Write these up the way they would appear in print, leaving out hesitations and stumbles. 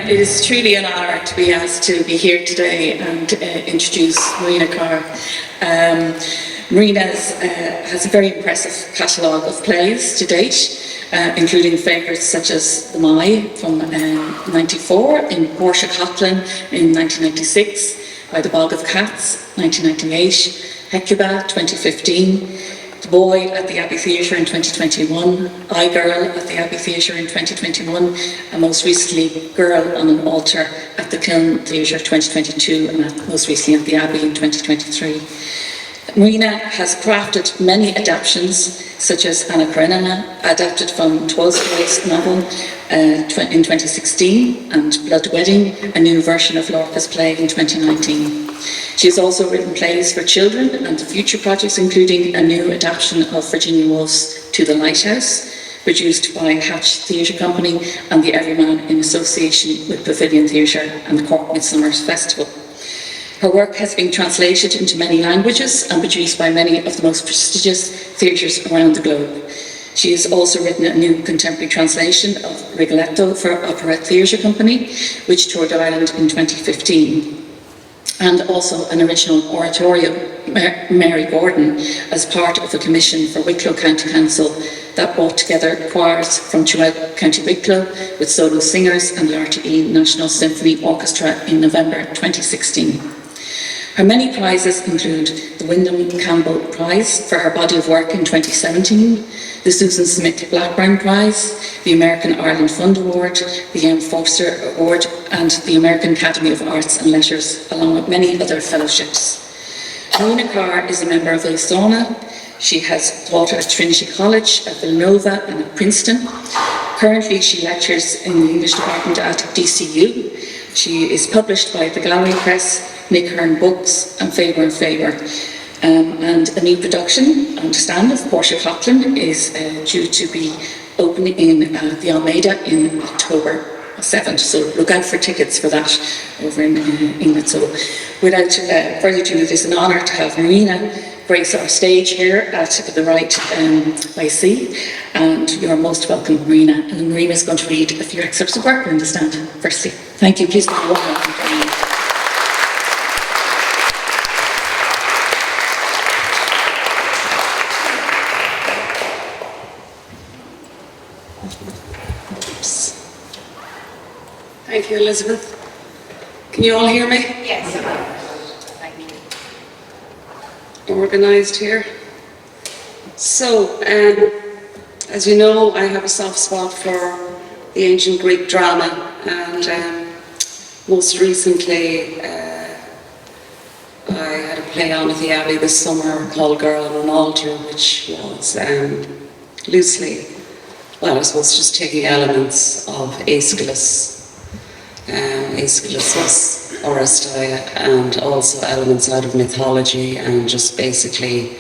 It is truly an honour to be asked to be here today and introduce Marina Carr. Marina has a very impressive catalogue of plays to date, including favourites such as The Mai from '94, in Portia Coughlin in 1996, by the Bog of Cats, 1998, Hecuba, 2015, The Boy at the Abbey Theatre in 2021, I Girl at the Abbey Theatre in 2021, and most recently Girl on an Altar at the Kiln Theatre 2022, and most recently at the Abbey in 2023. Marina has crafted many adaptations, such as Anna Karenina, adapted from Tolstoy's novel in 2016, and Blood Wedding, a new version of Lorca's play in 2019. She has also written plays for children and future projects, including a new adaptation of Virginia Woolf's To the Lighthouse, produced by Hatch Theatre Company and the Everyman in association with Pavilion Theatre and the Cork Midsummer Festival. Her work has been translated into many languages and produced by many of the most prestigious theatres around the globe. She has also written a new contemporary translation of Rigoletto for Operette Theatre Company, which toured Ireland in 2015, and also an original oratorio, Mary Gordon, as part of a commission for Wicklow County Council that brought together choirs from throughout County Wicklow with solo singers and the RTE National Symphony Orchestra in November 2016. Her many prizes include the Wyndham Campbell Prize for her body of work in 2017, the Susan Smith Blackburn Prize, the American Ireland Fund Award, the M. Foster Award, and the American Academy of Arts and Letters, along with many other fellowships. Marina Carr is a member of Ailsona. She has taught at Trinity College, at Villanova and at Princeton. Currently, she lectures in the English department at DCU. She is published by the Gallery Press, Nick Hearn Books, and Faber & Faber. And a new production, Understand, of Portia Coughlin is due to be opening in the Almeida in October 7th. So look out for tickets for that over in England. So without further ado, it is an honour to have Marina grace our stage here at the Right by Sea. And you're most welcome, Marina. And Marina is going to read a few excerpts of work, Understand, firstly. Thank you. Please give a warm welcome to Marina. Thank you, Elizabeth. Can you all hear me? Yes. Thank you. Organised here. So, as you know, I have a soft spot for the ancient Greek drama, and most recently I had a play on at the Abbey this summer called Girl on an Altar, which was loosely, well, I suppose just taking elements of Aeschylus. Aeschylus was Oresteia, and also elements out of mythology, and just basically,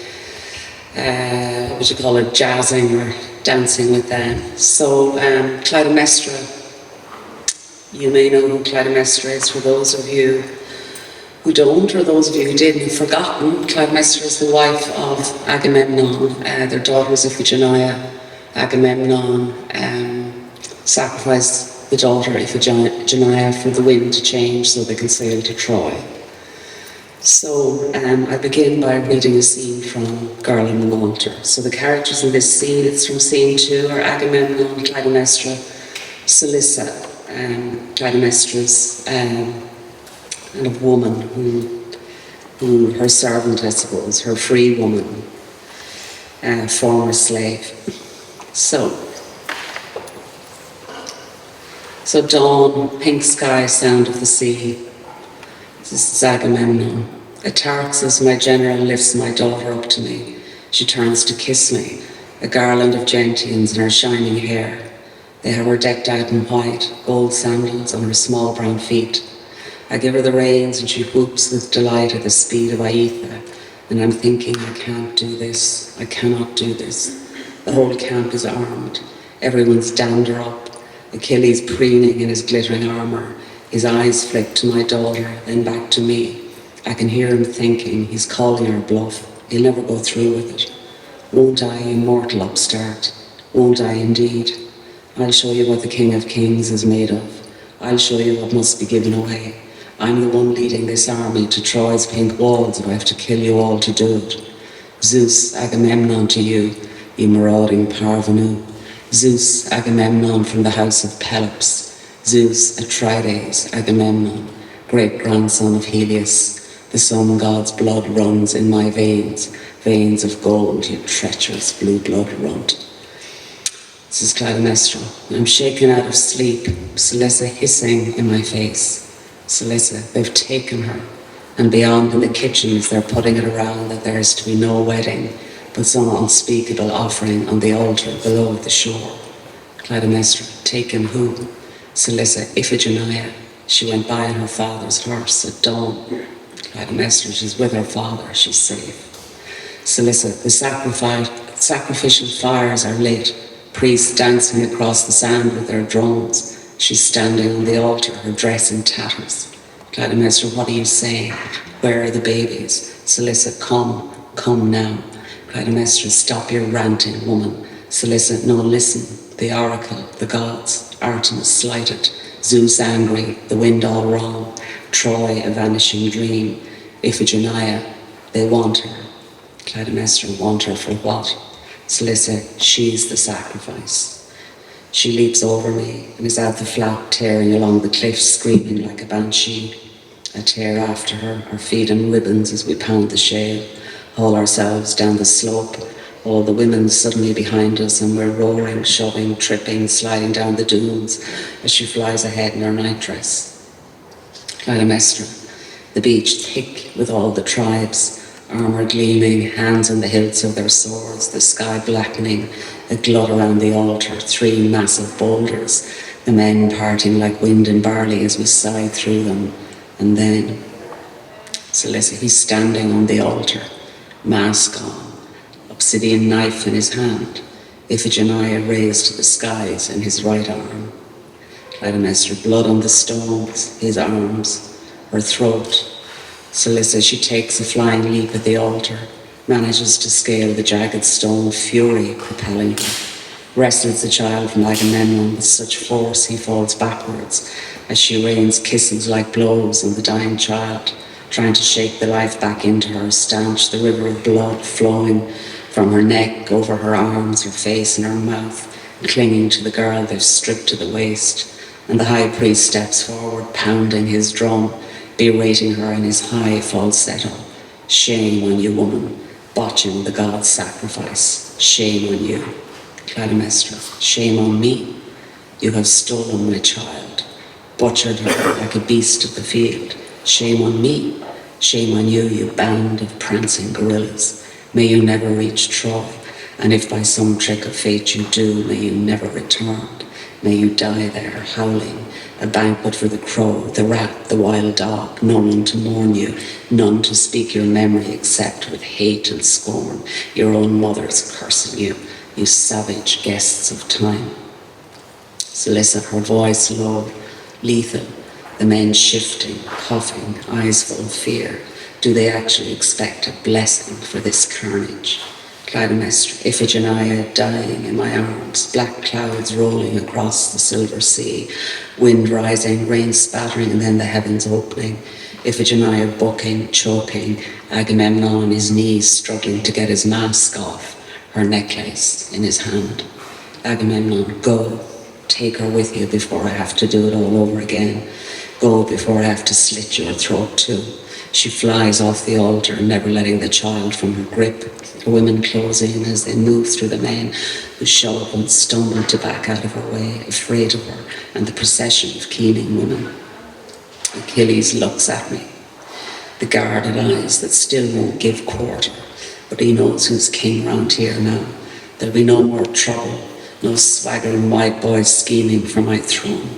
what you call it, jazzing or dancing with them. So Clytemnestra, you may know who Clytemnestra is. For those of you who don't, or those of you who did and have forgotten, Clytemnestra is the wife of Agamemnon. Their daughter was Iphigenia. Agamemnon sacrificed the daughter Iphigenia for the wind to change so they can sail to Troy. So I begin by reading a scene from Girl on an Altar. So the characters in this scene, it's from scene 2, are Agamemnon, Clytemnestra, Cilissa. Clytemnestra's and a woman who her servant, I suppose, her free woman, former slave. So dawn, pink sky, sound of the sea. This is Agamemnon. Ataraxes, my general, lifts my daughter up to me. She turns to kiss me, a garland of gentians in her shining hair. They have her decked out in white, gold sandals on her small brown feet. I give her the reins and she whoops with delight at the speed of Aetha. And I'm thinking, I can't do this. I cannot do this. The whole camp is armed. Everyone's dammed her up. Achilles preening in his glittering armour, his eyes flick to my daughter, then back to me. I can hear him thinking, he's calling her bluff. He'll never go through with it. Won't I, immortal upstart? Won't I indeed? I'll show you what the King of Kings is made of. I'll show you what must be given away. I'm the one leading this army to Troy's pink walls, and I have to kill you all to do it. Zeus, Agamemnon to you, you marauding parvenu. Zeus, Agamemnon from the house of Pelops. Zeus, Atrides, Agamemnon, great-grandson of Helios. The sun god's blood runs in my veins, veins of gold, you treacherous blue-blood runt. This is Clytemnestra. I'm shaken out of sleep, Celissa hissing in my face. Celissa, they've taken her. And beyond in the kitchens, they're putting it around that there is to be no wedding, but some unspeakable offering on the altar below at the shore. Clytemnestra, taken who? Celissa, Iphigenia. She went by on her father's horse at dawn. Clytemnestra, she's with her father, she's safe. Celissa, the sacrificial fires are lit, priests dancing across the sand with their drums. She's standing on the altar, her dress in tatters. Clytemnestra, what are you saying? Where are the babies? Celissa, come now. Clytemnestra, stop your ranting, woman. Celissa, no, listen. The oracle, the gods, Artemis slighted, Zeus angry, the wind all wrong, Troy a vanishing dream, Iphigenia, they want her. Clytemnestra, want her for what? Celissa, she's the sacrifice. She leaps over me and is out the flat, tearing along the cliffs, screaming like a banshee. I tear after her, our feet in ribbons as we pound the shale, haul ourselves down the slope, all the women suddenly behind us, and we're roaring, shoving, tripping, sliding down the dunes as she flies ahead in her nightdress. Clytemnestra, the beach thick with all the tribes, armour gleaming, hands on the hilts of their swords, the sky blackening, a glut around the altar, 3 massive boulders, the men parting like wind and barley as we sighed through them. And then, Celissa, he's standing on the altar, mask on, obsidian knife in his hand, Iphigenia raised to the skies in his right arm. Clytemnestra, blood on the stones, his arms, her throat. Celissa, she takes a flying leap at the altar, manages to scale the jagged stone, fury propelling her, wrestles the child from Agamemnon with such force he falls backwards as she rains kisses like blows on the dying child, trying to shake the life back into her, stanch the river of blood flowing from her neck, over her arms, her face and her mouth, clinging to the girl they've stripped to the waist. And the high priest steps forward, pounding his drum, berating her in his high falsetto. Shame on you, woman, botching the god's sacrifice. Shame on you. Clytemnestra, shame on me. You have stolen my child, butchered her like a beast of the field. Shame on me. Shame on you, you band of prancing gorillas. May you never reach Troy, and if by some trick of fate you do, may you never return. May you die there, howling, a banquet for the crow, the rat, the wild dog, no one to mourn you, none to speak your memory except with hate and scorn, your own mothers cursing you, you savage guests of time. Celissa, her voice low, lethal, the men shifting, coughing, eyes full of fear. Do they actually expect a blessing for this carnage? Clytemnestra, Iphigenia dying in my arms, black clouds rolling across the silver sea, wind rising, rain spattering, and then the heavens opening. Iphigenia bucking, choking, Agamemnon on his knees struggling to get his mask off, her necklace in his hand. Agamemnon, go, take her with you before I have to do it all over again. Go before I have to slit your throat too. She flies off the altar, never letting the child from her grip. The women close in as they move through the men who shove and stumble to back out of her way, afraid of her and the procession of keening women. Achilles looks at me, the guarded eyes that still won't give quarter, but he knows who's king round here now. There'll be no more trouble, no swaggering white boys scheming for my throne.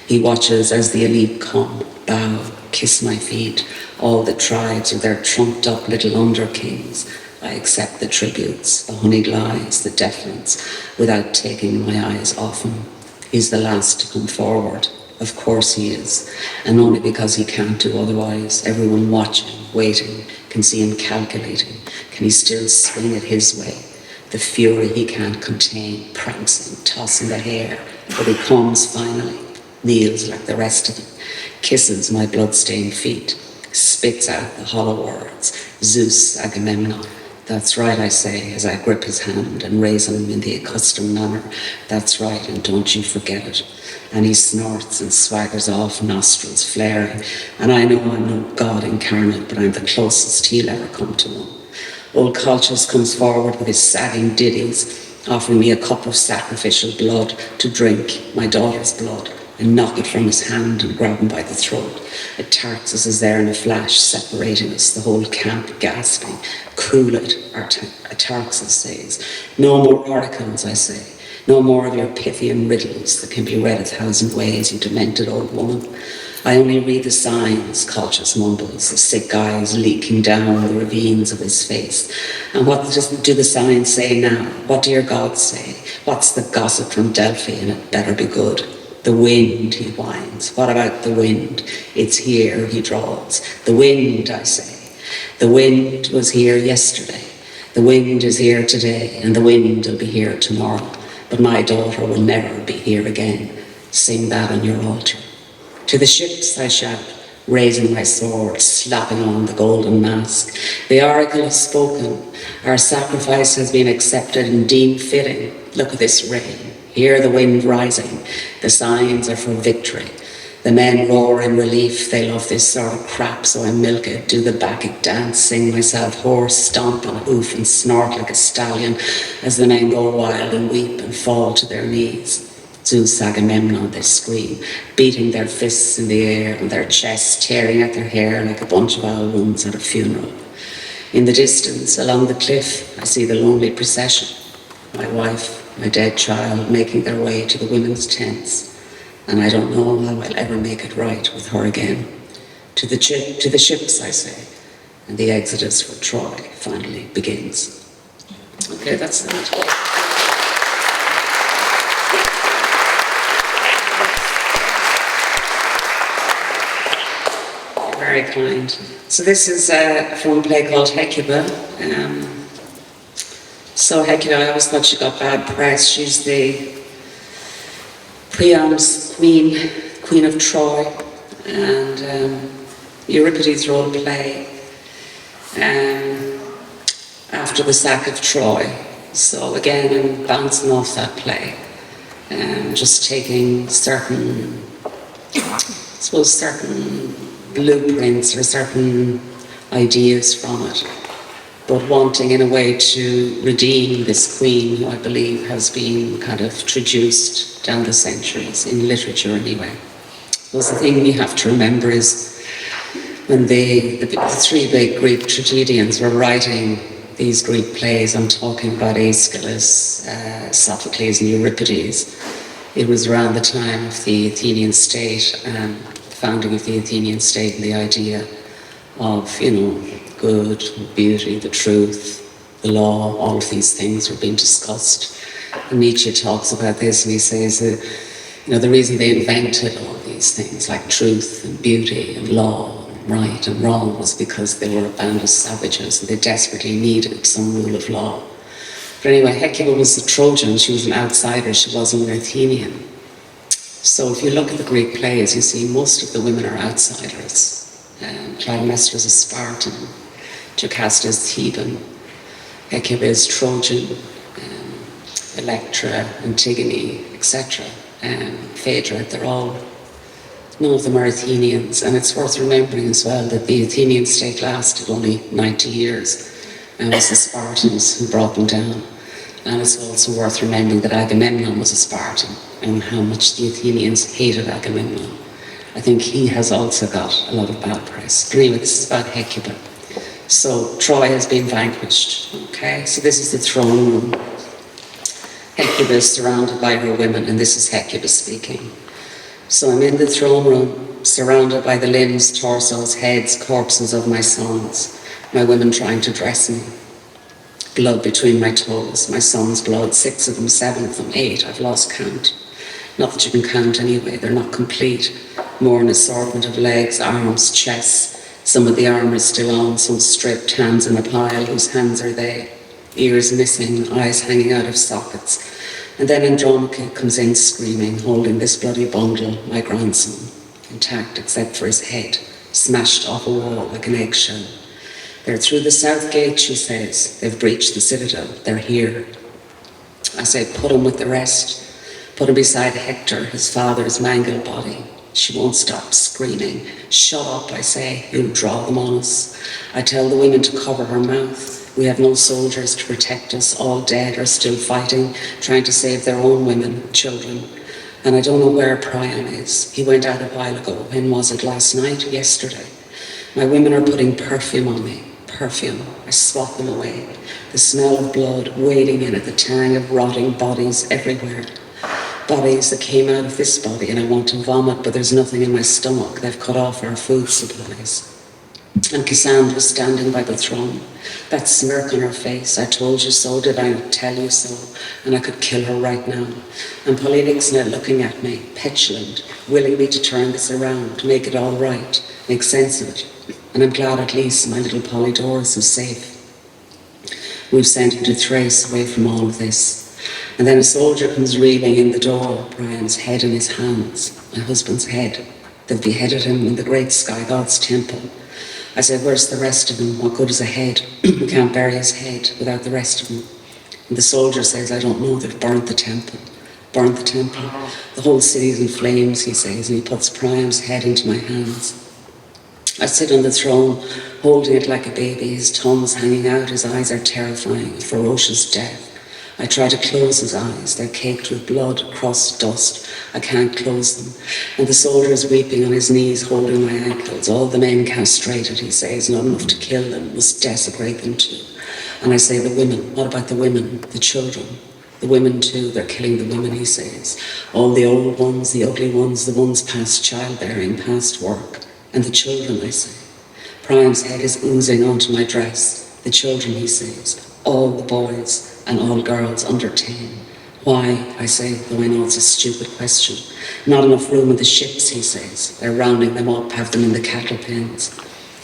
He watches as the elite come, bow, kiss my feet, all the tribes with their trumped up little under-kings. I accept the tributes, the honeyed lies, the deference, without taking my eyes off him. He's the last to come forward. Of course he is, and only because he can't do otherwise. Everyone watching, waiting, can see him calculating. Can he still swing it his way? The fury he can't contain, prancing, tossing the hair, but he comes finally. kneels like the rest of them, kisses my blood-stained feet, spits out the hollow words, Zeus, Agamemnon. That's right, I say, as I grip his hand and raise him in the accustomed manner. That's right, and don't you forget it. And he snorts and swaggers off, nostrils flaring. And I know I'm no god incarnate, but I'm the closest he'll ever come to one. Old Colchis comes forward with his sagging ditties, offering me a cup of sacrificial blood to drink, my daughter's blood, and knock it from his hand and grab him by the throat. Atarxis is there in a flash, separating us, the whole camp gasping. Cool it, Atarxis says. No more oracles, I say. No more of your Pythian riddles that can be read 1,000 ways, you demented old woman. I only read the signs, Colchis mumbles, the sick eyes leaking down the ravines of his face. And what do the signs say now? What do your gods say? What's the gossip from Delphi? And it better be good. The wind, he whines. What about the wind? It's here, he drawls. The wind, I say. The wind was here yesterday. The wind is here today, and the wind will be here tomorrow. But my daughter will never be here again. Sing that on your altar. To the ships, I shout, raising my sword, slapping on the golden mask. The oracle has spoken. Our sacrifice has been accepted and deemed fitting. Look at this rain. Hear the wind rising. The signs are for victory. The men roar in relief. They love this sort of crap, so I milk it, do the Bacchic dance, sing myself hoarse, stomp and hoof and snort like a stallion as the men go wild and weep and fall to their knees. Zeus, Agamemnon, they scream, beating their fists in the air and their chests, tearing at their hair like a bunch of owl wounds at a funeral. In the distance, along the cliff, I see the lonely procession. My wife, my dead child, making their way to the women's tents. And I don't know how I'll ever make it right with her again. To the ships, I say. And the exodus for Troy finally begins. Okay, that's that. Very kind. So this is from a play called Hecuba. So Hecuba, I always thought she got bad press. She's the Priam's queen of Troy, and Euripides wrote a play after the sack of Troy. So again, I'm bouncing off that play, just taking certain blueprints or certain ideas from it, but wanting in a way to redeem this queen who I believe has been kind of traduced down the centuries, in literature anyway. Because the thing we have to remember is when the three big Greek tragedians were writing these Greek plays, I'm talking about Aeschylus, Sophocles and Euripides, it was around the time of the Athenian state, founding of the Athenian state, and the idea of, good, beauty, the truth, the law, all of these things were being discussed. And Nietzsche talks about this, and he says that, the reason they invented all these things like truth and beauty and law and right and wrong was because they were a band of savages and they desperately needed some rule of law. But anyway, Hecuba was a Trojan, she was an outsider, she wasn't an Athenian. So if you look at the Greek plays, you see most of the women are outsiders. Clytemnestra is a Spartan, Jocasta is Theban, Hecuba is Trojan, Electra, Antigone, etc. Phaedra, none of them are Athenians. And it's worth remembering as well that the Athenian state lasted only 90 years, and it was the Spartans who brought them down. And it's also worth remembering that Agamemnon was a Spartan, and how much the Athenians hated Agamemnon. I think he has also got a lot of bad press. But anyway, this is about Hecuba. So Troy has been vanquished, okay? So this is the throne room. Hecuba is surrounded by her women, and this is Hecuba speaking. So I'm in the throne room, surrounded by the limbs, torsos, heads, corpses of my sons, my women trying to dress me. Blood between my toes, my son's blood, 6 of them, 7 of them, 8, I've lost count. Not that you can count anyway, they're not complete. More an assortment of legs, arms, chests. Some of the armour is still on, some stripped, hands in a pile, whose hands are they? Ears missing, eyes hanging out of sockets. And then Andromache comes in screaming, holding this bloody bundle, my grandson, intact except for his head, smashed off a wall like an eggshell. They're through the south gate, she says. They've breached the citadel. They're here. I say, put him with the rest. Put him beside Hector, his father's mangled body. She won't stop screaming. Shut up, I say. You'll draw them on us. I tell the women to cover her mouth. We have no soldiers to protect us. All dead or still fighting, trying to save their own women, children. And I don't know where Priam is. He went out a while ago. When was it? Last night? Yesterday. My women are putting perfume on me. Perfume. I swat them away. The smell of blood wading in it, the tang of rotting bodies everywhere. Bodies that came out of this body, and I want to vomit, but there's nothing in my stomach. They've cut off our food supplies. And Cassandra standing by the throne, that smirk on her face. I told you so, did I not tell you so? And I could kill her right now. And Polydixna looking at me, petulant, willing me to turn this around, to make it all right, make sense of it. And I'm glad at least my little Polydorus is safe. We've sent him to Thrace away from all of this. And then a soldier comes reeling in the door, Priam's head in his hands, my husband's head. They've beheaded him in the great sky god's temple. I said, where's the rest of him? What good is a head? We can't bury his head without the rest of him. And the soldier says, I don't know, they've burnt the temple. Burnt the temple. The whole city's in flames, he says, and he puts Priam's head into my hands. I sit on the throne, holding it like a baby, his tongue's hanging out, his eyes are terrifying, ferocious death. I try to close his eyes. They're caked with blood, crust, dust. I can't close them. And the soldier is weeping on his knees, holding my ankles. All the men castrated, he says, not enough to kill them, must desecrate them too. And I say, the women, what about the women, the children? The women too, they're killing the women, he says. All the old ones, the ugly ones, the ones past childbearing, past work. And the children, I say. Priam's head is oozing onto my dress. The children, he says, all the boys and all girls under 10. Why, I say, though I know it's a stupid question. Not enough room in the ships, he says. They're rounding them up, have them in the cattle pens.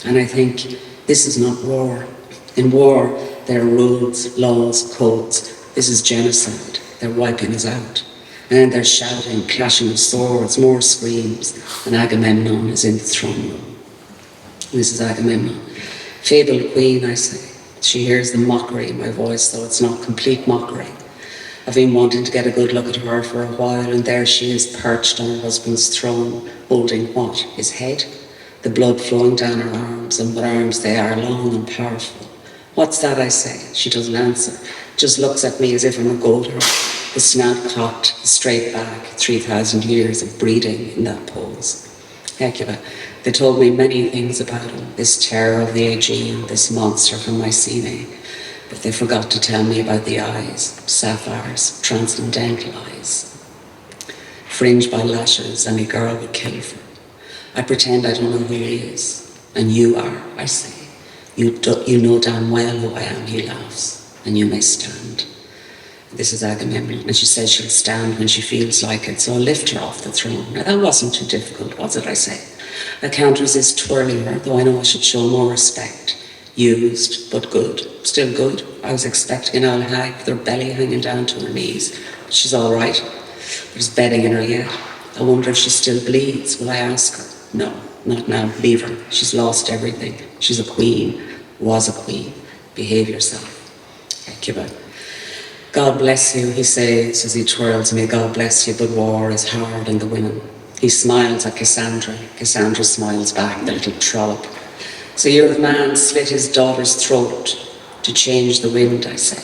And I think, this is not war. In war, there are rules, laws, codes. This is genocide. They're wiping us out. And they're shouting, clashing of swords, more screams. And Agamemnon is in the throne room. This is Agamemnon. Fabled queen, I say. She hears the mockery in my voice, though it's not complete mockery. I've been wanting to get a good look at her for a while, and there she is perched on her husband's throne, holding what? His head? The blood flowing down her arms, and what arms they are, long and powerful. What's that, I say? She doesn't answer, just looks at me as if I'm a goater. The snout cocked, the straight back, 3,000 years of breeding in that pose. Hecuba, they told me many things about him, this terror of the Aegean, this monster from Mycenae, but they forgot to tell me about the eyes, sapphires, transcendental eyes, fringed by lashes any girl would kill for. I pretend I don't know who he is, and you are, I say. You know damn well who I am, he laughs, and you may stand. This is Agamemnon, and she says she'll stand when she feels like it, so I'll lift her off the throne. Now that wasn't too difficult, was it, I say? I can't resist twirling her, though I know I should show more respect. Used, but good. Still good. I was expecting an old hag with her belly hanging down to her knees, but she's all right. There's bedding in her yet. I wonder if she still bleeds. Will I ask her? No, not now. Leave her. She's lost everything. She's a queen. Was a queen. Behave yourself. Hecuba. God bless you, he says as he twirls me. God bless you, but war is hard on the women. He smiles at Cassandra. Cassandra smiles back, the little trollop. So your man slit his daughter's throat to change the wind, I say.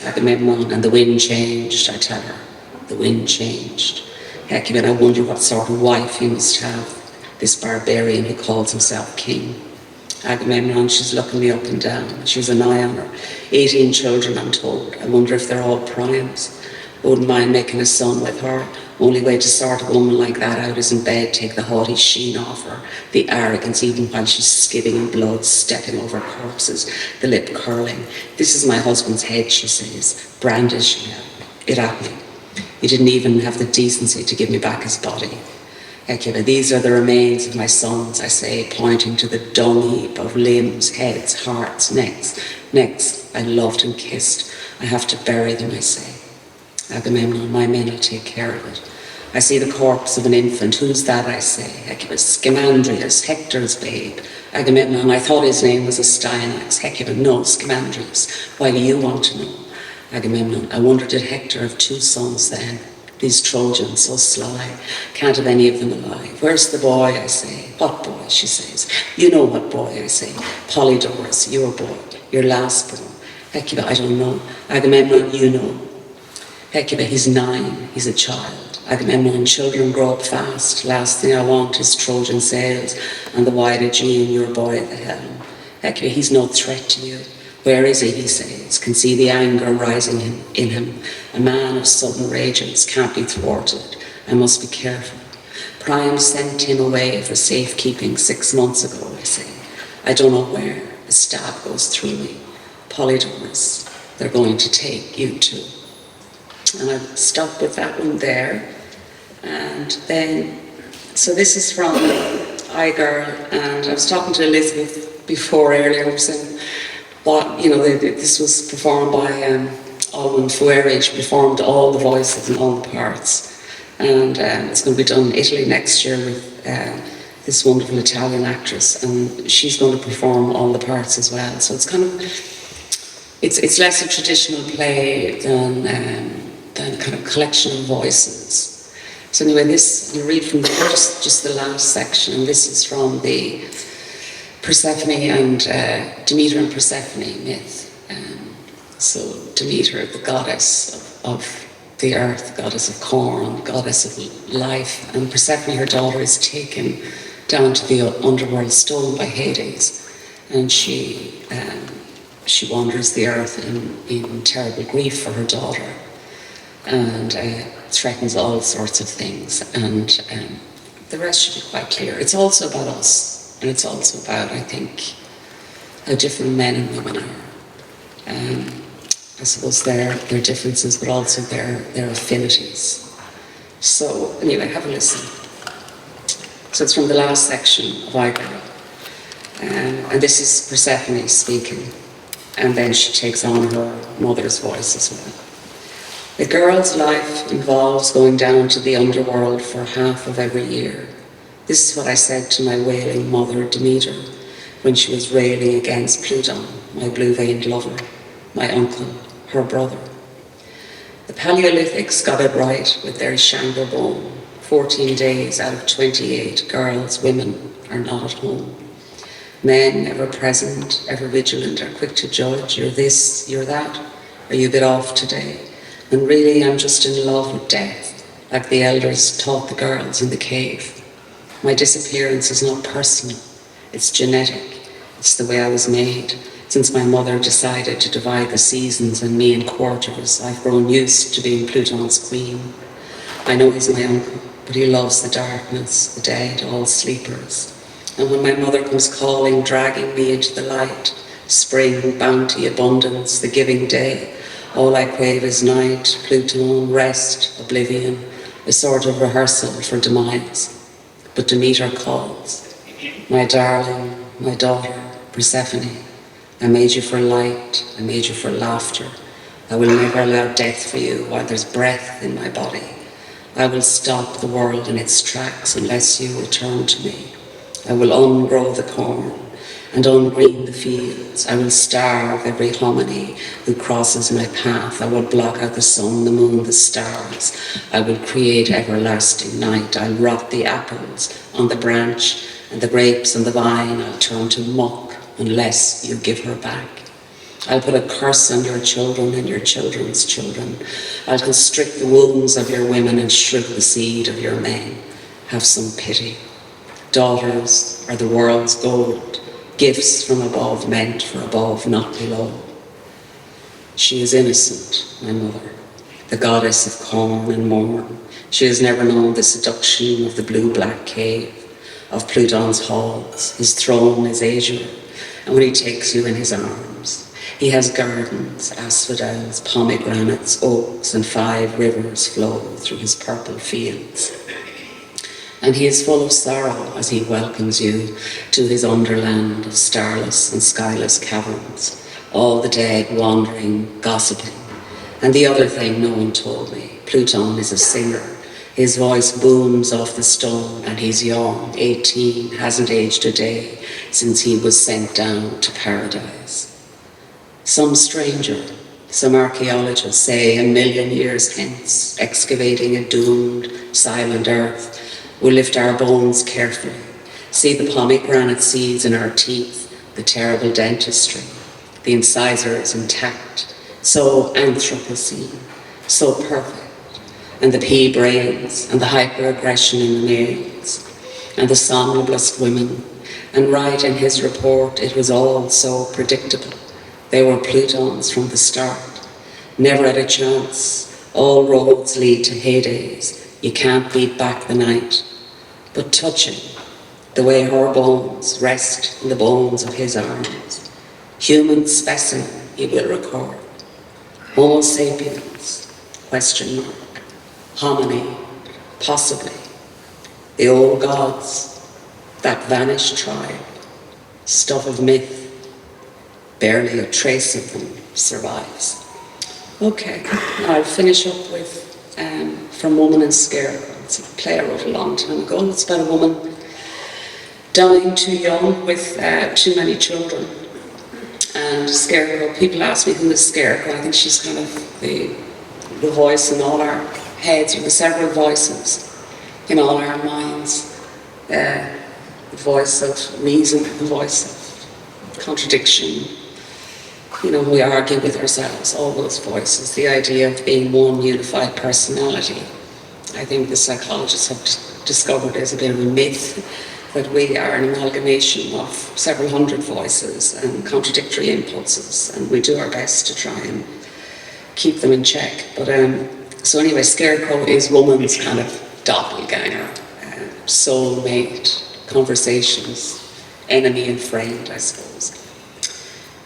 Agamemnon, and the wind changed, I tell her. The wind changed. Hecuba, I wonder what sort of wife he must have, this barbarian who calls himself king. Agamemnon, she's looking me up and down. She's an eye on her. 18 children, I'm told. I wonder if they're all Priams. Wouldn't mind making a son with her. Only way to sort a woman like that out is in bed, take the haughty sheen off her, the arrogance even while she's skidding in blood, stepping over corpses, the lip curling. This is my husband's head, she says, brandishing it at me. He didn't even have the decency to give me back his body. Hecuba, these are the remains of my sons, I say, pointing to the dung heap of limbs, heads, hearts, necks I loved and kissed. I have to bury them, I say. Agamemnon, my men will take care of it. I see the corpse of an infant. Who's that, I say? Hecuba, Scamandrius, Hector's babe. Agamemnon, I thought his name was Astyanax. Hecuba, no, Scamandrius. Why do you want to know? Agamemnon, I wonder, did Hector have 2 sons then? These Trojans, so sly, can't have any of them alive. Where's the boy, I say? What boy, she says. You know what boy, I say. Polydorus, your boy, your last born. Hecuba, I don't know. Agamemnon, you know. Hecuba, he's 9, he's a child. Agamemnon, children grow up fast. Last thing I want is Trojan sails and the wide Aegean, your boy at the helm. Hecuba, he's no threat to you. Where is he says, can see the anger rising in him. A man of sudden rages, can't be thwarted. I must be careful. Priam sent him away for safekeeping 6 months ago, I say. I don't know where. A stab goes through me. Polydorus, they're going to take you too. And I've stopped with that one there. And then, so this is from iGirl, and I was talking to Elizabeth before earlier, I was saying, this was performed by Alwyn Fuere. She performed all the voices and all the parts. And it's going to be done in Italy next year with this wonderful Italian actress, and she's going to perform all the parts as well. So it's kind of, it's less a traditional play than kind of collection of voices. So anyway, this, you read from just the last section, and this is from the Persephone and Demeter and Persephone myth. So Demeter, the goddess of the earth, goddess of corn, goddess of life, and Persephone, her daughter, is taken down to the underworld, stolen by Hades, and she wanders the earth in terrible grief for her daughter, and threatens all sorts of things, and the rest should be quite clear. It's also about us. And it's also about, I think, how different men and women are. I suppose their differences, but also their affinities. So anyway, have a listen. So it's from the last section of iGirl. And this is Persephone speaking. And then she takes on her mother's voice as well. A girl's life involves going down to the underworld for half of every year. This is what I said to my wailing mother, Demeter, when she was railing against Pluton, my blue-veined lover, my uncle, her brother. The Paleolithics got it right with their Shambar bone. 14 days out of 28, girls, women, are not at home. Men, ever present, ever vigilant, are quick to judge. You're this, you're that. Are you a bit off today? And really, I'm just in love with death, like the elders taught the girls in the cave. My disappearance is not personal, it's genetic. It's the way I was made. Since my mother decided to divide the seasons and me in quarters, I've grown used to being Pluton's queen. I know he's my uncle, but he loves the darkness, the dead, all sleepers. And when my mother comes calling, dragging me into the light, spring, bounty, abundance, the giving day, all I crave is night, Pluton, rest, oblivion, a sort of rehearsal for demise. But Demeter calls, my darling, my daughter, Persephone, I made you for light, I made you for laughter. I will never allow death for you while there's breath in my body. I will stop the world in its tracks unless you return to me. I will ungrow the corn and ungreen the fields. I will starve every hominy who crosses my path. I will block out the sun, the moon, the stars. I will create everlasting night. I'll rot the apples on the branch and the grapes on the vine. I'll turn to muck unless you give her back. I'll put a curse on your children and your children's children. I'll constrict the wombs of your women and shrivel the seed of your men. Have some pity. Daughters are the world's gold. Gifts from above meant for above, not below. She is innocent, my mother, the goddess of corn and morn. She has never known the seduction of the blue-black cave, of Pluton's halls. His throne is azure, and when he takes you in his arms, he has gardens, asphodels, pomegranates, oaks, and 5 rivers flow through his purple fields. And he is full of sorrow as he welcomes you to his underland of starless and skyless caverns, all the dead wandering, gossiping, And the other thing no one told me, Pluton is a singer. His voice booms off the stone, and he's young, 18, hasn't aged a day since he was sent down to paradise. Some stranger, some archaeologists say 1,000,000 years hence, excavating a doomed, silent earth, we'll lift our bones carefully, see the pomegranate seeds in our teeth, the terrible dentistry, the incisors intact, so Anthropocene, so perfect, and the pea brains, and the hyperaggression in the nails, and the somnambulist women, and right in his report it was all so predictable. They were Plutons from the start, never had a chance, all roads lead to Hades, you can't beat back the night, but touching, the way her bones rest in the bones of his arms, human specimen he will record, Homo sapiens, question mark, hominy, possibly, the old gods, that vanished tribe, stuff of myth, barely a trace of them survives. Okay, I'll finish up with From Woman and Scarecrow. It's a play I wrote a long time ago. It's about a woman dying too young with too many children. And Scarecrow, people ask me who is Scarecrow. I think she's kind of the voice in all our heads, or the several voices in all our minds. The voice of reason, the voice of contradiction. You know, we argue with ourselves, all those voices, the idea of being one unified personality. I think the psychologists have discovered is a bit of a myth, that we are an amalgamation of several hundred voices and contradictory impulses, and we do our best to try and keep them in check. But so anyway, Scarecrow is woman's kind of doppelganger, soulmate, conversations, enemy and friend, I suppose.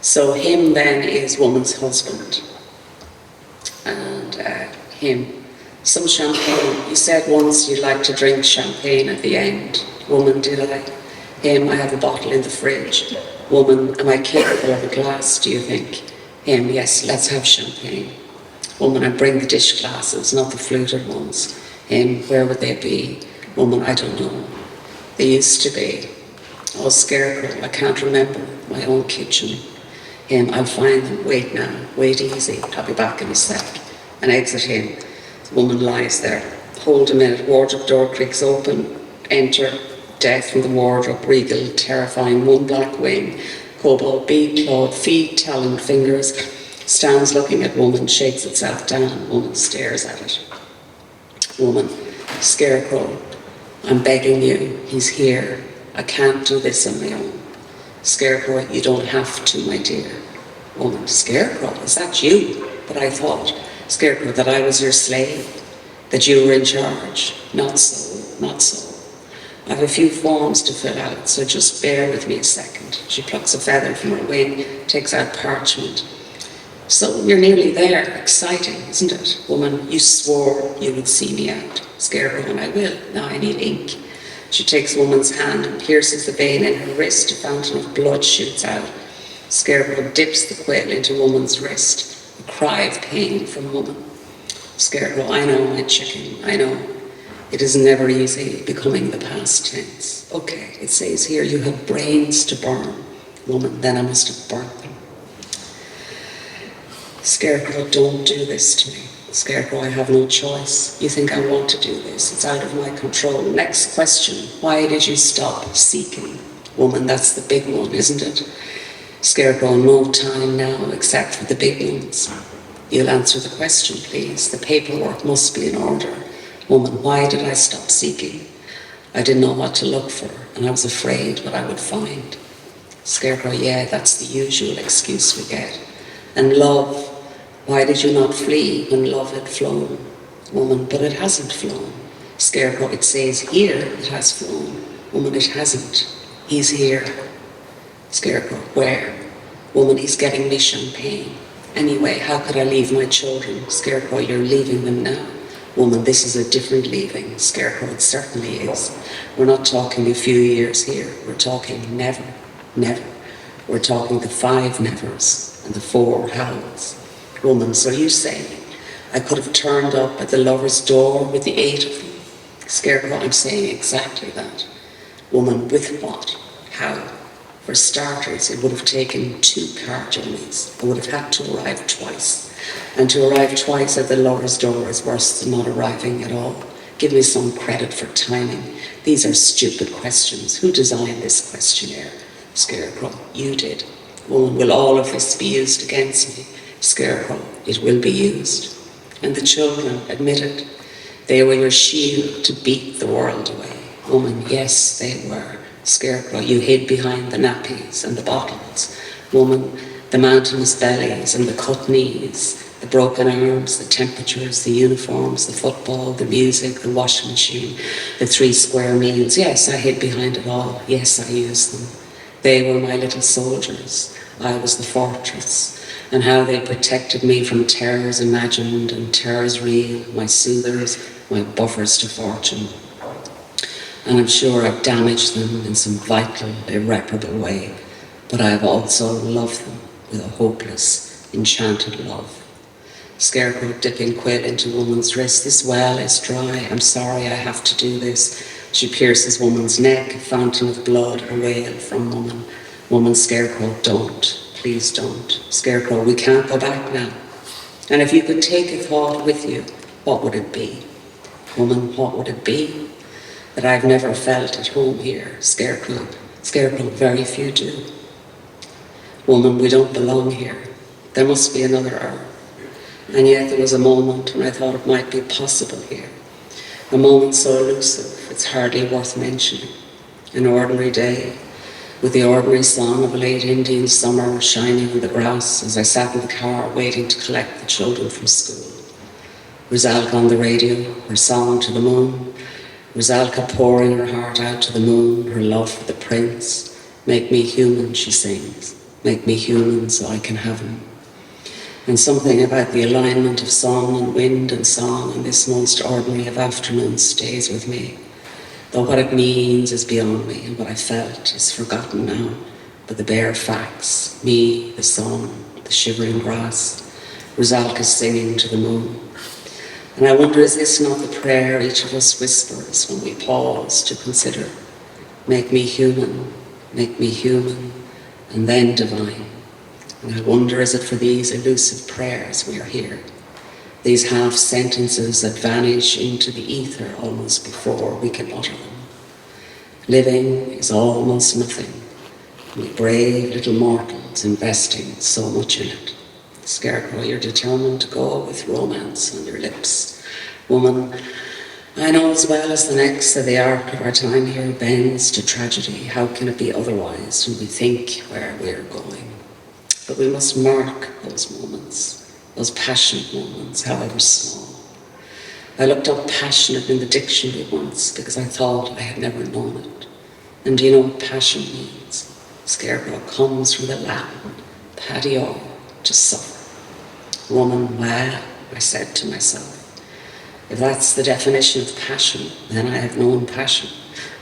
So him then is woman's husband, and him, some champagne. You said once you'd like to drink champagne at the end. Woman, did I? Him, I have a bottle in the fridge. Woman, am I capable of a glass, do you think? Him, yes, let's have champagne. Woman, I bring the dish glasses, not the fluted ones. Him, where would they be? Woman, I don't know. They used to be. Oh, Scarecrow, I can't remember my own kitchen. Him, I'll find them. Wait now, wait easy. I'll be back in a sec. And exit him. The woman lies there. Hold a minute, wardrobe door creaks open. Enter. Death from the wardrobe, regal, terrifying, one black wing, cobalt bead clawed feet, taloned fingers, stands looking at woman, shakes itself down, woman stares at it. Woman, Scarecrow, I'm begging you, he's here, I can't do this on my own. Scarecrow, you don't have to, my dear. Woman, Scarecrow, is that you? But I thought, Scarecrow, that I was your slave, that you were in charge. Not so, not so. I have a few forms to fill out, so just bear with me a second. She plucks a feather from her wing, takes out parchment. So you're nearly there. Exciting, isn't it? Woman, you swore you would see me out. Scarecrow, and I will. Now I need ink. She takes woman's hand and pierces the vein in her wrist. A fountain of blood shoots out. Scarecrow dips the quill into woman's wrist. A cry of pain from woman. Scarecrow, I know, my chicken, I know. It is never easy becoming the past tense. Okay, it says here, you have brains to burn. Woman, then I must have burnt them. Scarecrow, don't do this to me. Scarecrow, I have no choice. You think I want to do this. It's out of my control. Next question, why did you stop seeking? Woman, that's the big one, isn't it? Scarecrow, no time now except for the big ones. You'll answer the question, please. The paperwork must be in order. Woman, why did I stop seeking? I didn't know what to look for, and I was afraid what I would find. Scarecrow, yeah, that's the usual excuse we get. And love, why did you not flee when love had flown? Woman, but it hasn't flown. Scarecrow, it says here it has flown. Woman, it hasn't. He's here. Scarecrow, where? Woman, he's getting me champagne. Anyway, how could I leave my children? Scarecrow, you're leaving them now. Woman, this is a different leaving. Scarecrow, it certainly is. We're not talking a few years here. We're talking never, never. We're talking the 5 nevers and the 4 hows. Woman, so you say I could have turned up at the lover's door with the 8 of them. Scarecrow, I'm saying exactly that. Woman, with what? How? For starters, it would have taken 2 car journeys. I would have had to arrive twice. And to arrive twice at the lover's door is worse than not arriving at all. Give me some credit for timing. These are stupid questions. Who designed this questionnaire? Scarecrow, you did. Woman, will all of this be used against me? Scarecrow, it will be used. And the children admitted they were your shield to beat the world away. Woman, yes, they were. Scarecrow, you hid behind the nappies and the bottles. Woman, the mountainous bellies and the cut knees, the broken arms, the temperatures, the uniforms, the football, the music, the washing machine, the 3 square meals. Yes, I hid behind it all. Yes, I used them. They were my little soldiers. I was the fortress. And how they protected me from terrors imagined and terrors real, my soothers, my buffers to fortune. And I'm sure I've damaged them in some vital, irreparable way, but I have also loved them with a hopeless, enchanted love. Scarecrow dipping quill into woman's wrist. This well is dry. I'm sorry I have to do this. She pierces woman's neck, a fountain of blood, a wail from woman. Woman, Scarecrow, don't. Please don't. Scarecrow, we can't go back now. And if you could take a thought with you, what would it be? Woman, what would it be? That I've never felt at home here. Scarecrow, Scarecrow, very few do. Woman, we don't belong here. There must be another Earth. And yet there was a moment when I thought it might be possible here. A moment so elusive, it's hardly worth mentioning. An ordinary day, with the ordinary song of a late Indian summer shining on the grass as I sat in the car waiting to collect the children from school. Rizalka on the radio, her song to the moon. Rizalka pouring her heart out to the moon, her love for the prince. Make me human, she sings. Make me human so I can have him. And something about the alignment of song and wind and song in this most ordinary of afternoons stays with me. Though what it means is beyond me, and what I felt is forgotten now. But the bare facts, me, the song, the shivering grass, Rizalka singing to the moon. And I wonder, is this not the prayer each of us whispers when we pause to consider? Make me human, and then divine. And I wonder, is it for these elusive prayers we are here? These half sentences that vanish into the ether almost before we can utter them. Living is almost nothing. We brave little mortals investing so much in it. Scarecrow, you're determined to go with romance on your lips. Woman, I know as well as the next that the arc of our time here bends to tragedy. How can it be otherwise when we think where we're going? But we must mark those moments, those passionate moments, however small. I looked up passionate in the dictionary once because I thought I had never known it. And do you know what passion means? Scarecrow comes from the Latin, patio, to suffer. Woman, well, I said to myself, if that's the definition of passion, then I have known passion.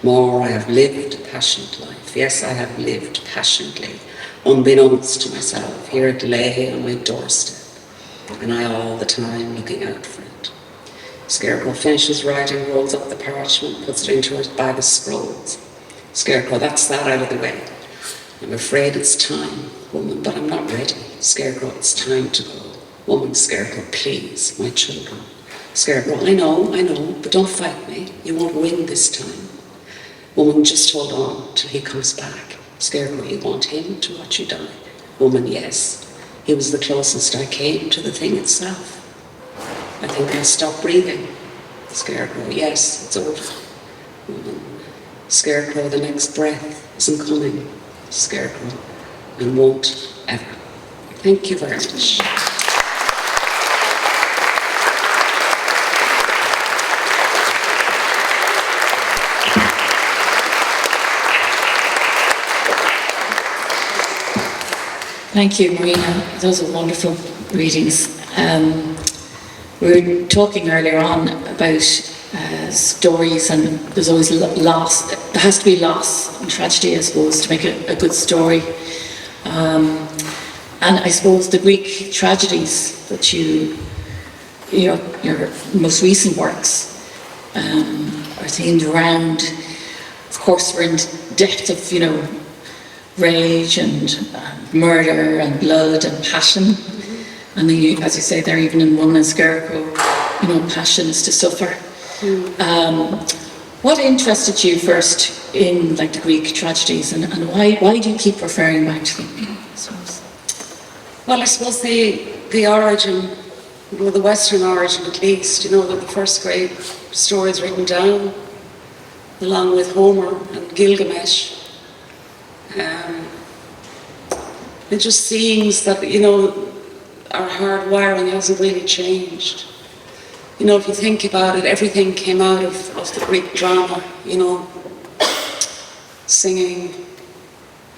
More, I have lived a passionate life. Yes, I have lived passionately, unbeknownst to myself. Here it lay on my doorstep, and I all the time looking out for it. Scarecrow finishes writing, rolls up the parchment, puts it into his bag of scrolls. Scarecrow, that's that out of the way. I'm afraid it's time, woman, but I'm not ready. Scarecrow, it's time to go. Woman, Scarecrow, please, my children. Scarecrow, I know, but don't fight me. You won't win this time. Woman, just hold on till he comes back. Scarecrow, you want him to watch you die? Woman, yes. He was the closest I came to the thing itself. I think I stopped breathing. Scarecrow, yes, it's over. Woman, Scarecrow, the next breath isn't coming. Scarecrow, and won't ever. Thank you very much. Thank you, Marina. Those are wonderful readings. We were talking earlier on about stories, and there's always loss. There has to be loss and tragedy, I suppose, to make a good story. And I suppose the Greek tragedies that you your most recent works are themed around, of course, we're in depth of, rage and murder and blood and passion. And then, as you say there, even in Woman and Scarecrow, passion is to suffer. What interested you first in the Greek tragedies, and why do you keep referring back to them? I suppose? Well, I suppose the origin, the Western origin at least, that the first great stories written down, along with Homer and Gilgamesh. It just seems that, our hard wiring hasn't really changed. If you think about it, everything came out of the Greek drama, singing,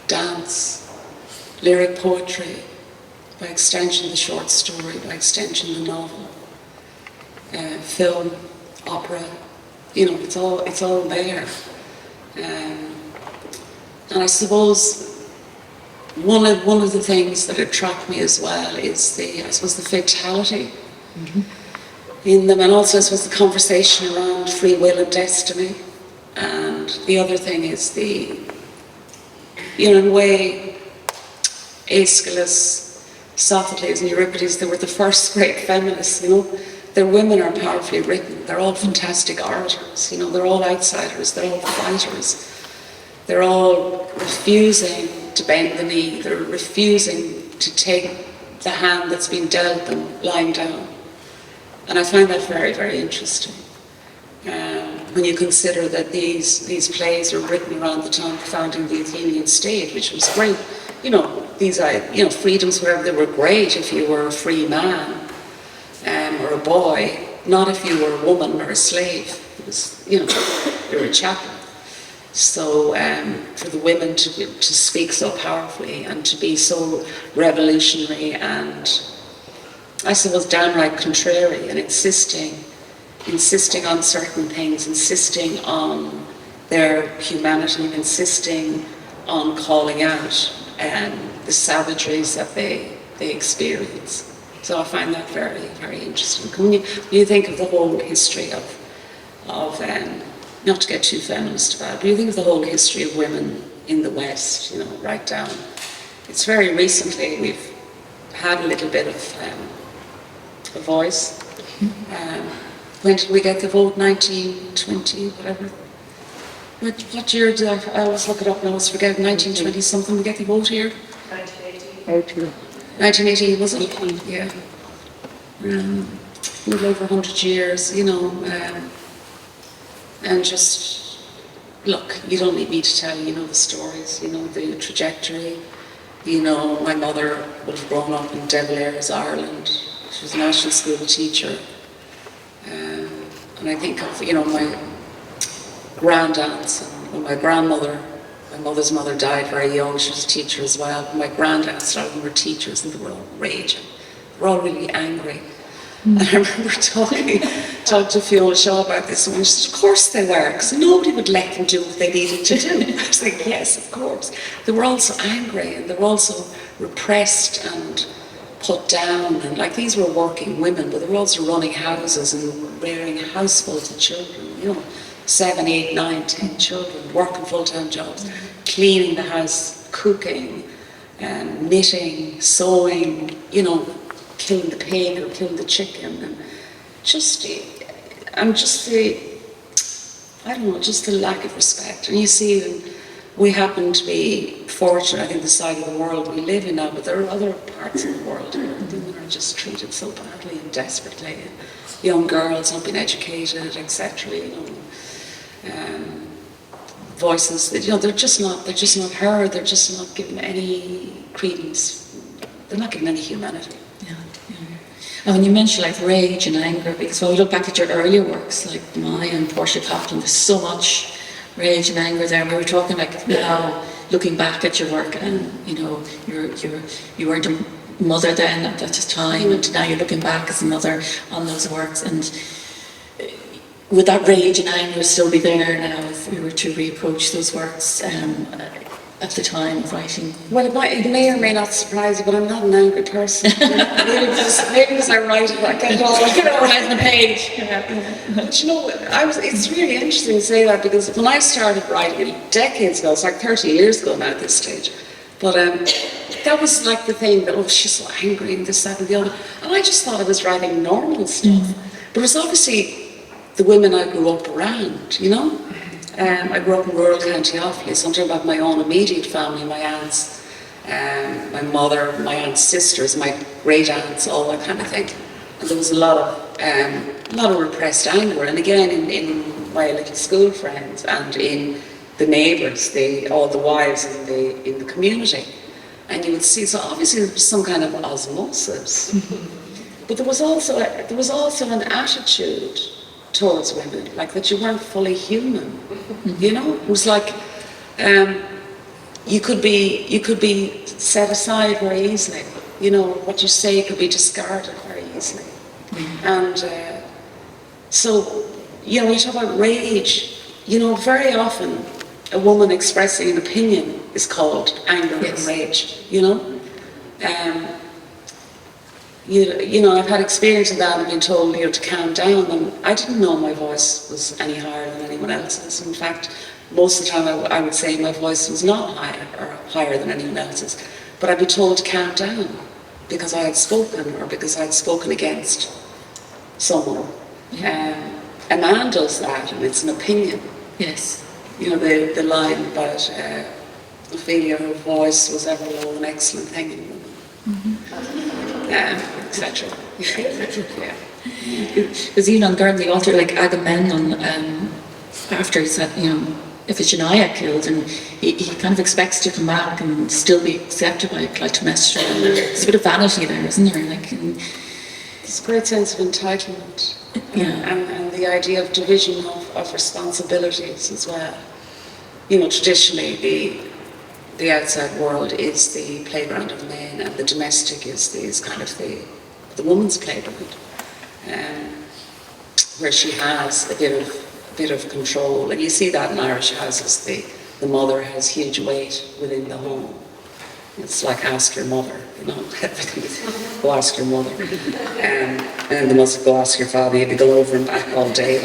dance, lyric poetry, by extension the short story, by extension the novel, film, opera, it's all there. And I suppose one of the things that attract me as well is the fatality in them, and also I suppose the conversation around free will and destiny. And the other thing is in a way, Aeschylus, Sophocles and Euripides, they were the first great feminists, Their women are powerfully written, they're all fantastic orators, they're all outsiders, they're all fighters. They're all refusing to bend the knee. They're refusing to take the hand that's been dealt them lying down. And I find that very, very interesting. When you consider that these plays were written around the time of founding the Athenian state, which was great. These freedoms, whatever, they were great if you were a free man or a boy, not if you were a woman or a slave. It was, you were a chattel. So for the women to speak so powerfully and to be so revolutionary and, I suppose, downright contrary and insisting on certain things, insisting on their humanity, and insisting on calling out the savageries that they experience. So I find that very, very interesting. When you think of the whole history of not to get too feminist about it, but you think of the whole history of women in the West, right down. It's very recently we've had a little bit of a voice. When did we get the vote? 1920, whatever. What year did I always look it up and I always forget, 1920 something, we get the vote here? 1980. 1980, was it? Yeah. A little over 100 years, and just, look, you don't need me to tell you, the stories, the trajectory. My mother would have grown up in De Valera's, Ireland. She was a national school teacher. And I think of, my granddads and my grandmother. My mother's mother died very young. She was a teacher as well. But my granddads, a lot of them were teachers, and they were all raging. They were all really angry. And I remember talking to Fiona Shaw about this, and she said, of course they were, because nobody would let them do what they needed to do. I was like, yes, of course. They were also angry, and they were also repressed and put down, and these were working women, but they were also running houses and rearing households of children, 7, 8, 9, 10 children, working full-time jobs, cleaning the house, cooking, knitting, sewing, killing the pig or killing the chicken, and just the lack of respect. And you see, even we happen to be fortunate, I think, the side of the world we live in now, but there are other parts of the world where women are just treated so badly and desperately. And young girls not being educated, etc. Voices that they're just not heard. They're just not given any credence. They're not given any humanity. And when you mention rage and anger, because when we look back at your earlier works, like Maya and Portia Kaplan, there's so much rage and anger there. And we were talking now, looking back at your work, and you weren't a mother then at that time, and now you're looking back as a mother on those works. And would that rage and anger still be there now if we were to reapproach those works? at the time of writing? Well, it may or may not surprise you, but I'm not an angry person. maybe because I write it, I get it all. Right on the page. But you know, it's really interesting to say that, because when I started writing decades ago, it's like 30 years ago now at this stage, but that was like the thing that, oh, she's so angry and this, that and the other. And I just thought I was writing normal stuff. But it was obviously the women I grew up around, you know? I grew up in rural County Offaly, so I'm talking about my own immediate family, my aunts, my mother, my aunt's sisters, my great aunts, all that kind of thing. And there was a lot of repressed anger. And again, in my little school friends and in the neighbours, all the wives in the community. And you would see, so obviously there was some kind of osmosis. But there was also an attitude towards women, like that you weren't fully human. You know, it was like you could be set aside very easily. You know, what you say could be discarded very easily. And so, you know, when you talk about rage, you know, very often a woman expressing an opinion is called anger and rage. You know. You know, I've had experience of that and been told, you know, to calm down, and I didn't know my voice was any higher than anyone else's. In fact, most of the time I would say my voice was not higher than anyone else's, but I'd be told to calm down because I had spoken, or because I had spoken against someone. A man does that, and it's an opinion. Yes. You know, the line about Ophelia, her voice was ever low, an excellent thing in woman. Etc. Because even on Garden, the author, like Agamemnon, after he said, you know, Iphigenia killed, and he kind of expects to come back and still be accepted by Clytemnestra. And there's a bit of vanity there, isn't there? Like, there's a great sense of entitlement, and the idea of division of responsibilities as well. You know, traditionally the outside world is the playground of men, and the domestic is kind of the woman's playground, where she has a bit of control. And you see that in Irish houses, the mother has huge weight within the home. It's like ask your mother, you know. Go ask your mother, and then they must go ask your father. You'd go over and back all day,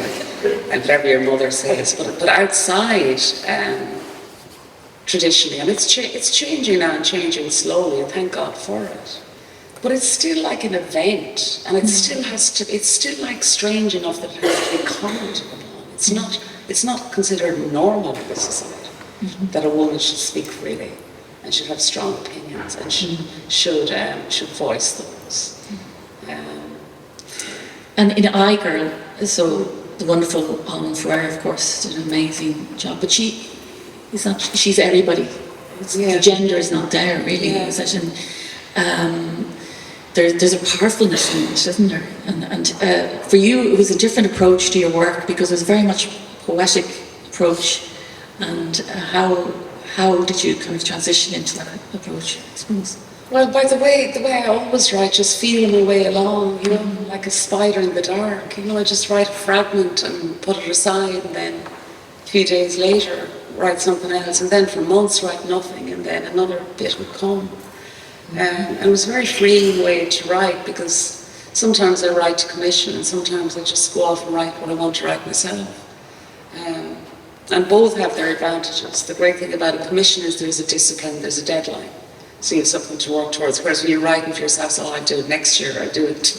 and whatever your mother says. But outside. Traditionally, and it's changing now, and changing slowly, and thank God for it. But it's still like an event, and it still has to. It's still like strange enough that it has to be commented upon. It's not considered normal in this society that a woman should speak freely and should have strong opinions and should voice those. And in I Girl, so the wonderful Holland Ferrer, of course, did an amazing job, but she's everybody. The gender is not there, really. There's a powerfulness in it, isn't there? And for you, it was a different approach to your work, because it was a very much poetic approach. And how did you kind of transition into that approach, I suppose? Well, by the way I always write, just feeling my way along, you know, like a spider in the dark. You know, I just write a fragment and put it aside, and then a few days later write something else, and then for months write nothing, and then another bit would come. And it was a very freeing way to write, because sometimes I write to commission, and sometimes I just go off and write what I want to write myself. And both have their advantages. The great thing about a commission is there's a discipline, there's a deadline. So you have something to work towards. Whereas when you're writing for yourself, so I do it next year, I do it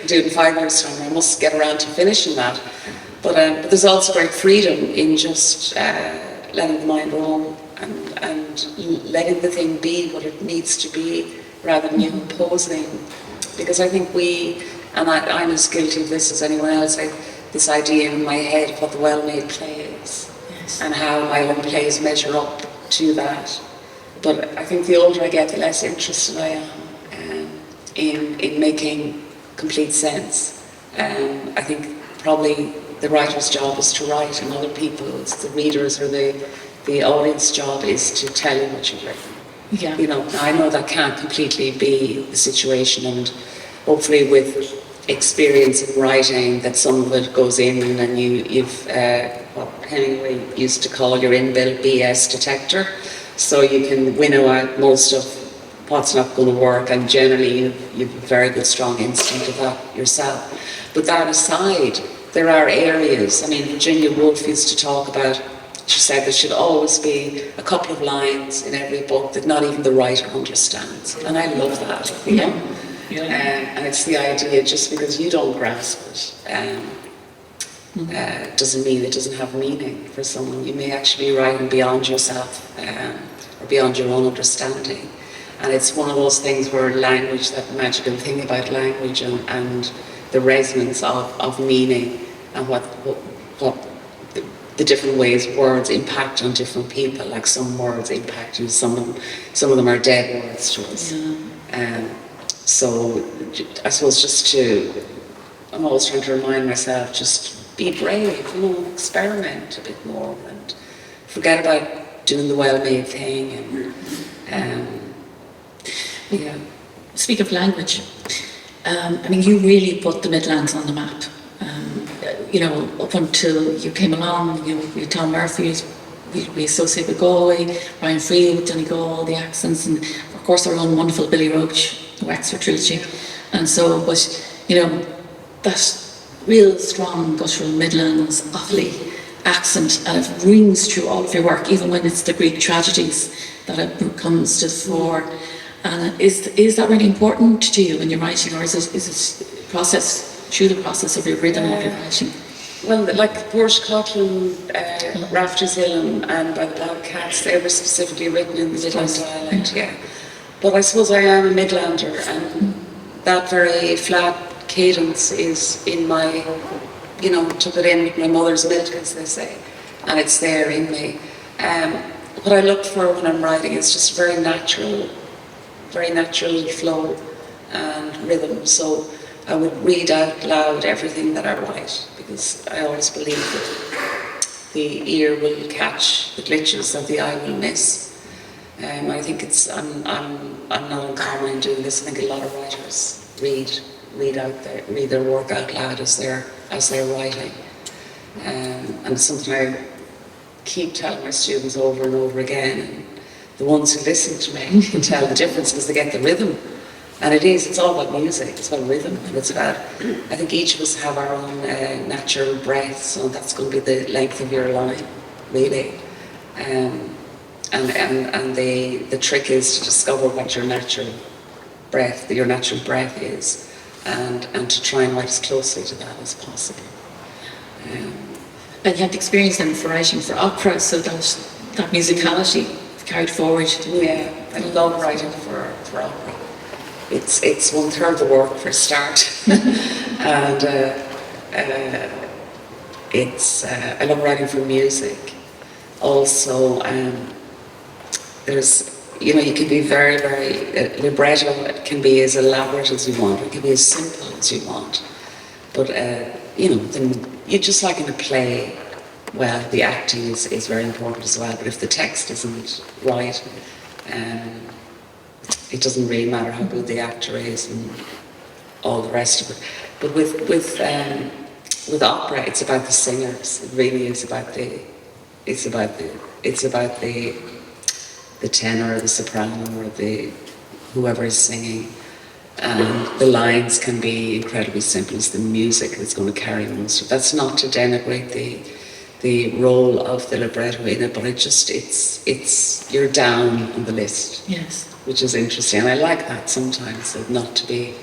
in 5 years' time, I must get around to finishing that. But there's also great freedom in just letting the mind roam and letting the thing be what it needs to be, rather than you imposing. Because I think I'm as guilty of this as anyone else, this idea in my head of what the well-made play is, and how my own plays measure up to that. But I think the older I get, the less interested I am in making complete sense. I think probably the writer's job is to write, and other people's, the readers or the audience job is to tell you what you've written. Yeah. You know, I know that can't completely be the situation, and hopefully with experience in writing, that some of it goes in, and you've what Hemingway used to call your inbuilt BS detector. So you can winnow out most of what's not going to work, and generally you've a very good strong instinct of that yourself. But that aside, there are areas, I mean, Virginia Woolf used to talk about, she said there should always be a couple of lines in every book that not even the writer understands. And I love that, you know? And it's the idea, just because you don't grasp it, doesn't mean it doesn't have meaning for someone. You may actually be writing beyond yourself, or beyond your own understanding. And it's one of those things where language, that magical thing about language and the resonance of meaning, and what the different ways words impact on different people. Like some words impact you, some of them are dead words to us. So I suppose I'm always trying to remind myself, just be brave, you know, experiment a bit more, and forget about doing the well-made thing. Speak of language, I mean, you really put the Midlands on the map. You know, up until you came along, you know, with Tom Murphy, we associate with Galway, Ryan Free with Donegal, the accents, and of course our own wonderful Billy Roach, the Wexford trilogy. And so, but, you know, that real strong guttural Midlands, Offaly accent, and it rings through all of your work, even when it's the Greek tragedies that it comes to the fore. And is that really important to you when you're writing, or is it through the process of your rhythm of your writing? Well, like Porsche Coughlin, Rafters Hill and by the Bog of Cats, they were specifically written in the Midland dialect, yeah. But I suppose I am a Midlander, and that very flat cadence is in my, you know, took it in with my mother's milk, as they say, and it's there in me. What I look for when I'm writing is just very natural flow and rhythm. So I would read out loud everything that I write, because I always believe that the ear will catch the glitches that the eye will miss. I think I'm not uncommon in doing this. I think a lot of writers read their work out loud as they're writing, and it's something I keep telling my students over and over again. And the ones who listen to me can tell the difference because they get the rhythm. And it's all about music, it's about rhythm, and it's about, I think each of us have our own natural breath, so that's going to be the length of your line, really. And the trick is to discover what your natural breath is, and to try and write as closely to that as possible. And you had experience then for writing for opera, so that musicality carried forward. Yeah, I love writing for opera. It's 1/3 the work for a start, and I love writing for music. Also, there's, you know, you can be very, very libretto. It can be as elaborate as you want. It can be as simple as you want. But you know, then you just like in a play. Well, the acting is very important as well. But if the text isn't right, it doesn't really matter how good the actor is and all the rest of it. But with opera, it's about the singers. It really is about the tenor or the soprano or whoever is singing. And the lines can be incredibly simple. It's the music that's going to carry most of it. That's not to denigrate the role of the libretto in it, but it's you're down on the list. Yes. Which is interesting, and I like that sometimes, that not to be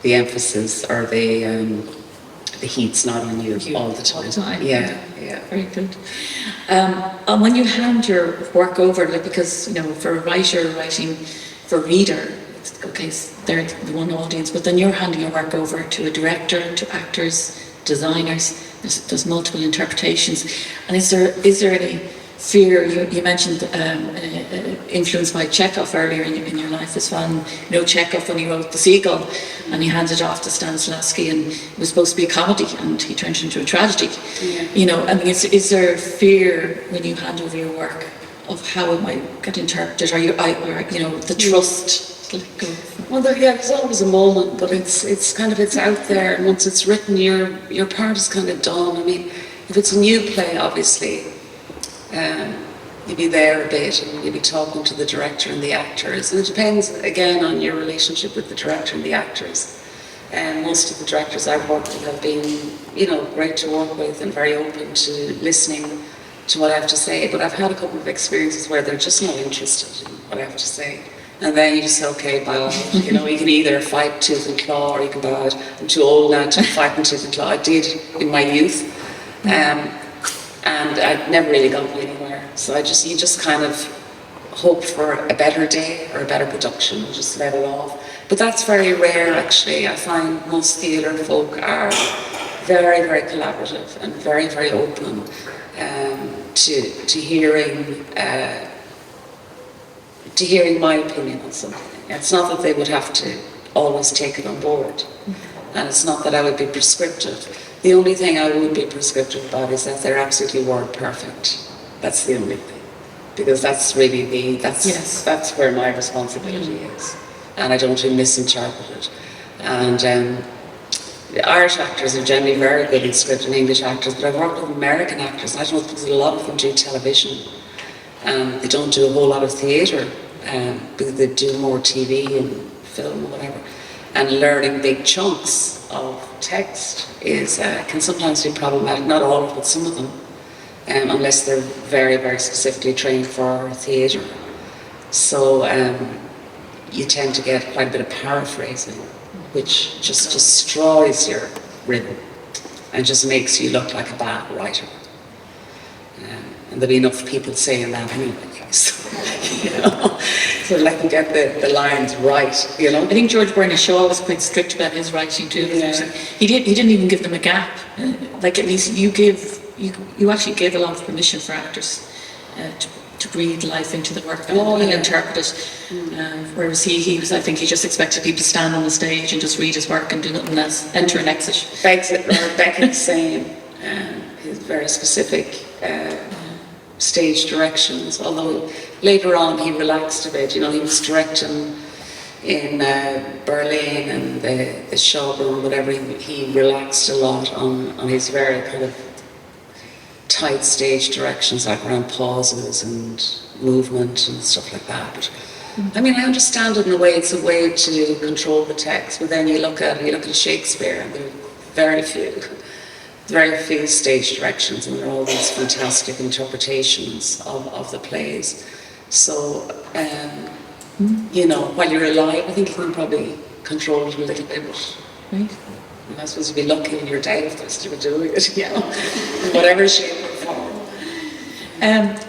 the emphasis or the heat's not on you all the time. Yeah. Very good. And when you hand your work over, like, because, you know, for a writer writing for a reader, it's, okay, they're the one audience, but then you're handing your work over to a director, to actors, designers. There's multiple interpretations, and is there any fear? You mentioned influenced by Chekhov earlier in your life as well. You know, Chekhov, when he wrote The Seagull and he handed it off to Stanislavski, and it was supposed to be a comedy and he turned it into a tragedy. Yeah. You know, I mean, is there fear when you hand over your work of how it might get interpreted, or you know, the trust? Well, there's always a moment, but it's out there, and once it's written, your part is kind of done. I mean, if it's a new play, obviously, you'd be there a bit and you'd be talking to the director and the actors. And it depends, again, on your relationship with the director and the actors. And most of the directors I've worked with have been, great to work with and very open to listening to what I have to say. But I've had a couple of experiences where they're just not interested in what I have to say. And then you just say, okay, bow out. You can either fight tooth and claw or you can bow out. I'm too old now to fight tooth and claw. I did in my youth. And I never really got anywhere. So you just kind of hope for a better day or a better production and just let it off. But that's very rare, actually. I find most theatre folk are very, very collaborative and very, very open to hearing my opinion on something. It's not that they would have to always take it on board, and it's not that I would be prescriptive. The only thing I would be prescriptive about is that they're absolutely word perfect. That's the only thing, because that's really that's where my responsibility is, and I don't want to misinterpret it. And the Irish actors are generally very good in script, and English actors, but I've worked with American actors. I don't know because a lot of them do television, and they don't do a whole lot of theatre, because they do more TV and film or whatever. And learning big chunks of text can sometimes be problematic. Not all of it, but some of them, unless they're very, very specifically trained for theatre. So you tend to get quite a bit of paraphrasing, which just destroys your rhythm and just makes you look like a bad writer. And there'll be enough people saying that anyway. So let them get the lines right, I think George Bernard Shaw was quite strict about his writing too. Yeah. He didn't even give them a gap. Like, at least you actually gave a lot of permission for actors to breathe life into the work and interpret it. Whereas I think he just expected people to stand on the stage and just read his work and do nothing else, enter and exit. Beckett's saying his very specific stage directions, although later on he relaxed a bit. He was directing in Berlin and the showroom, whatever. He relaxed a lot on his very kind of tight stage directions, like around pauses and movement and stuff like that. But, I understand it in a way. It's a way to control the text. But then you look at Shakespeare, and there are very few stage directions, and there are all these fantastic interpretations of the plays. So, while you're alive, I think you can probably control it a little bit. Right. I suppose you'd be lucky in your day if they're still doing it, in whatever shape or form.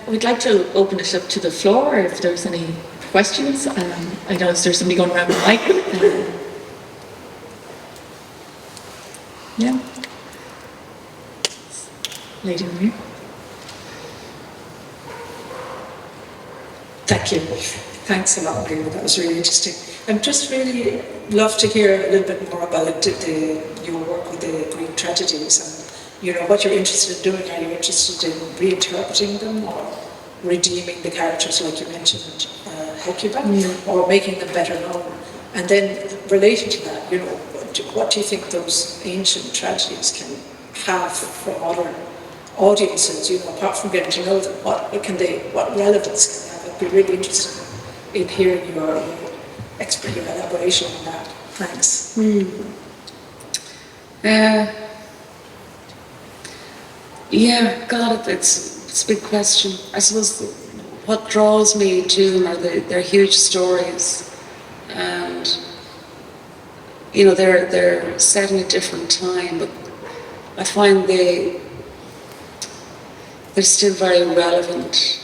We'd like to open it up to the floor if there's any questions. I know there's somebody going around the mic. Yeah. Lady over here. Thank you. Thanks a lot, Marina. That was really interesting. I'd just really love to hear a little bit more about your work with the Greek tragedies and what you're interested in doing. Are you interested in reinterpreting them or redeeming the characters, like you mentioned, Hecuba, or making them better known? And then related to that, what do you think those ancient tragedies can have for modern audiences? Apart from getting to know them, what relevance can they have? I'd be really interested in hearing your elaboration on that. Thanks. It's a big question. I suppose what draws me to them are their huge stories, and they're set in a different time, but I find they're still very relevant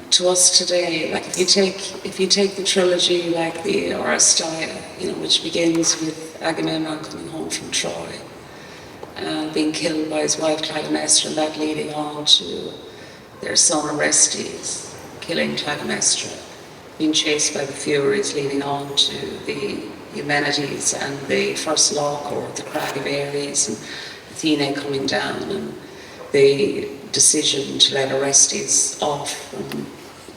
to us today. Like if you take the trilogy, like the Oresteia, which begins with Agamemnon coming home from Troy and being killed by his wife Clytemnestra, and that leading on to their son Orestes killing Clytemnestra, being chased by the Furies, leading on to the Eumenides and the first law court, the Crag of Ares, and Athene coming down, and the decision to let Orestes off from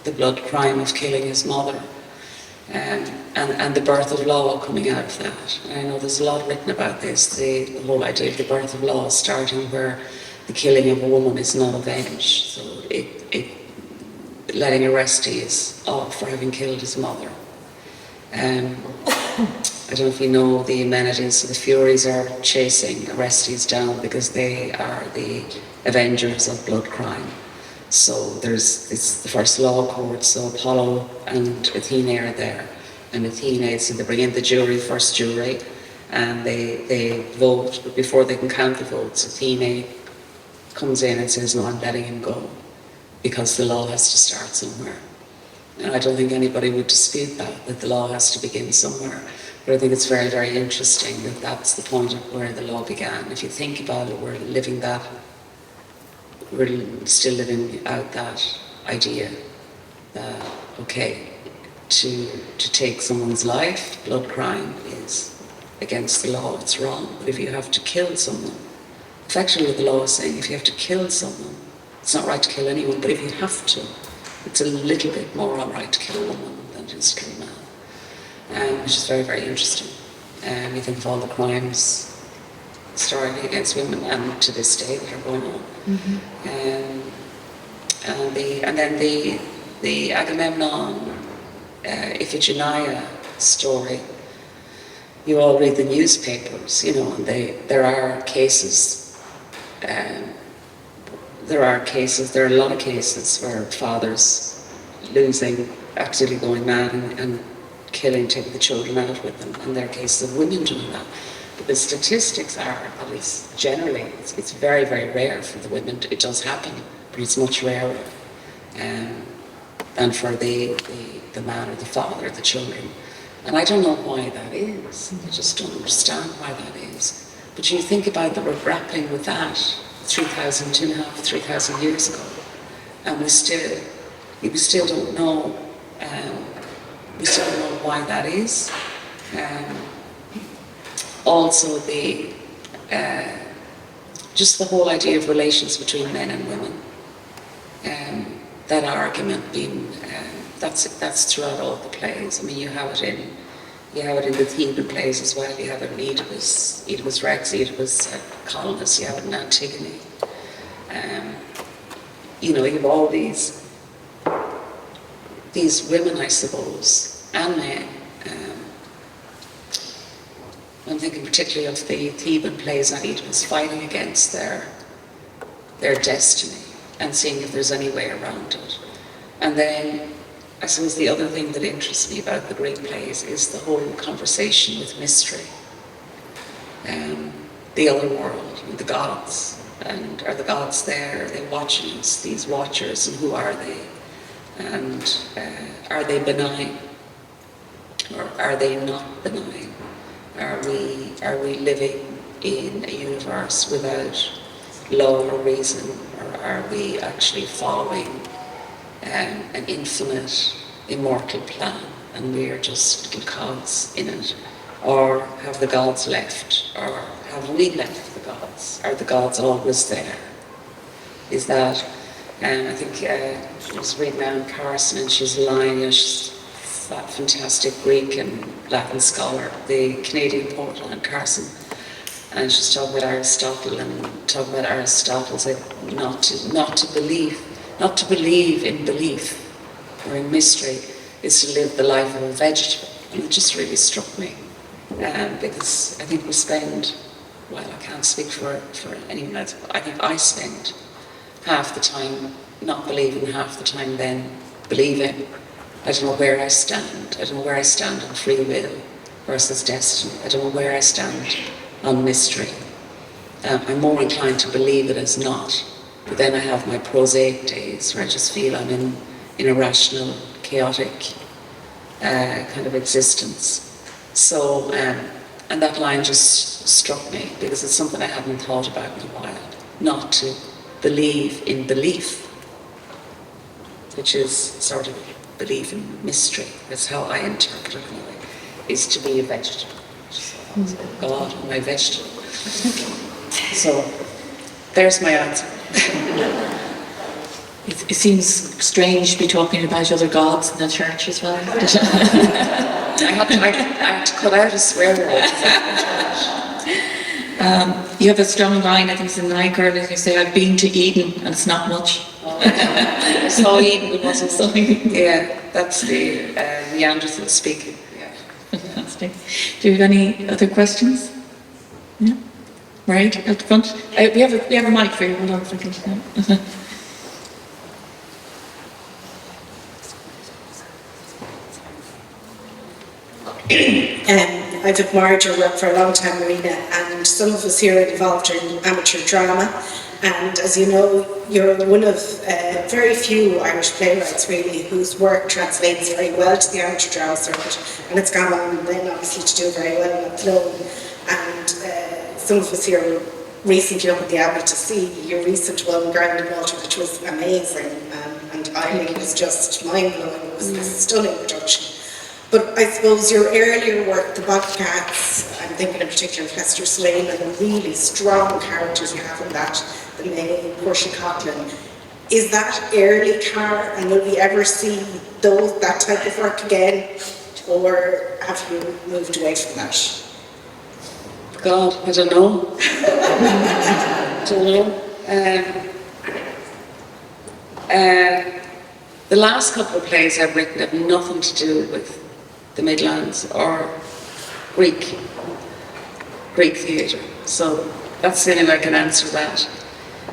the blood crime of killing his mother, and the birth of law coming out of that. And I know there's a lot written about this, the whole idea of the birth of law starting where the killing of a woman is not avenged. So it letting Orestes off for having killed his mother. I don't know if you know the amenities, so the Furies are chasing Orestes down because they are the avengers of blood crime. So it's the first law court, so Apollo and Athene are there. And Athene, so they bring in the jury, first jury, and they vote, but before they can count the votes, Athene comes in and says, no, I'm letting him go, because the law has to start somewhere. And I don't think anybody would dispute that the law has to begin somewhere. But I think it's very, very interesting that that's the point of where the law began. If you think about it, we're still living out that idea that, okay, to take someone's life, blood crime is against the law, it's wrong. But if you have to kill someone, effectively the law is saying if you have to kill someone, it's not right to kill anyone, but if you have to, it's a little bit more alright to kill a woman than just kill a man, which is very, very interesting. You think of all the crimes historically against women and to this day that are going on. And then the Agamemnon Iphigenia story, you all read the newspapers, you know, and there are cases, there are a lot of cases where fathers losing, absolutely going mad and killing, taking the children out with them, and there are cases of women doing that. But the statistics are, at least generally, it's very, very rare for the women. It does happen, but it's much rarer than for the man or the father or the children. And I don't know why that is. I just don't understand why that is. But you think about that we're grappling with that 3,000 years ago, and we still don't know. We still don't know why that is. Also, just the whole idea of relations between men and women. That argument being that's throughout all the plays. I mean, you have it in the Theban plays as well. You have it in Oedipus Rex, Oedipus Colonus. You have it in Antigone. You know, you have all these women, I suppose, and men. I'm thinking particularly of the Theban plays on Oedipus fighting against their destiny and seeing if there's any way around it. And then I suppose the other thing that interests me about the Greek plays is the whole conversation with mystery. The other world, the gods, and are the gods there? Are they watching us, these watchers, and who are they? And are they benign? Or are they not benign? Are we living in a universe without law or reason, or are we actually following an infinite, immortal plan, and we are just little cogs in it? Or have the gods left? Or have we left the gods? Are the gods always there? Is that, I think I was reading Marina Carr, and she's lying, you know, she's that fantastic Greek and Latin scholar, the Canadian poet Marina Carr, and she's talking about Aristotle and talking about Aristotle saying not to believe in belief or in mystery is to live the life of a vegetable. And it just really struck me because I think we spend, well, I can't speak for anyone else, but I think I spend half the time not believing, half the time then believing. I don't know where I stand. I don't know where I stand on free will versus destiny. I don't know where I stand on mystery. I'm more inclined to believe it as not. But then I have my prosaic days where I just feel I'm in a rational, chaotic kind of existence. So, and that line just struck me because it's something I hadn't thought about in a while. Not to believe in belief, which is sort of believe in mystery. That's how I interpret it anyway, is to be a vegetable. So, God, am I vegetable? So, there's my answer. It seems strange to be talking about other gods in the church as well. I had to cut out a swear word. You have a strong line, I think it's in Marina Carr, you say, I've been to Eden and it's not much. Soin, it wasn't Soin. Yeah, that's the Neanderthal speaking. Yeah. Fantastic. Do you have any other questions? Yeah? Right, at the front. We have a mic for you. Hold on a second. Yeah. I've admired your work for a long time, Marina, and some of us here are involved in amateur drama. And as you know, you're one of very few Irish playwrights, really, whose work translates very well to the amateur drama circuit. And it's gone on then, obviously, to do very well in the film. And some of us here were recently up at the Abbey to see your recent one, Ground and Water, which was amazing. And Eileen was just mind-blowing. It was a stunning production. But I suppose your earlier work, The Bog of Cats, I'm thinking in particular of Hester Slane and the really strong characters you have in that, the main, Portia Coughlin. Is that early Carr, and will we ever see that type of work again? Or have you moved away from that? God, I don't know. The last couple of plays I've written have nothing to do with the Midlands or Greek theatre. So that's the only way I can answer that.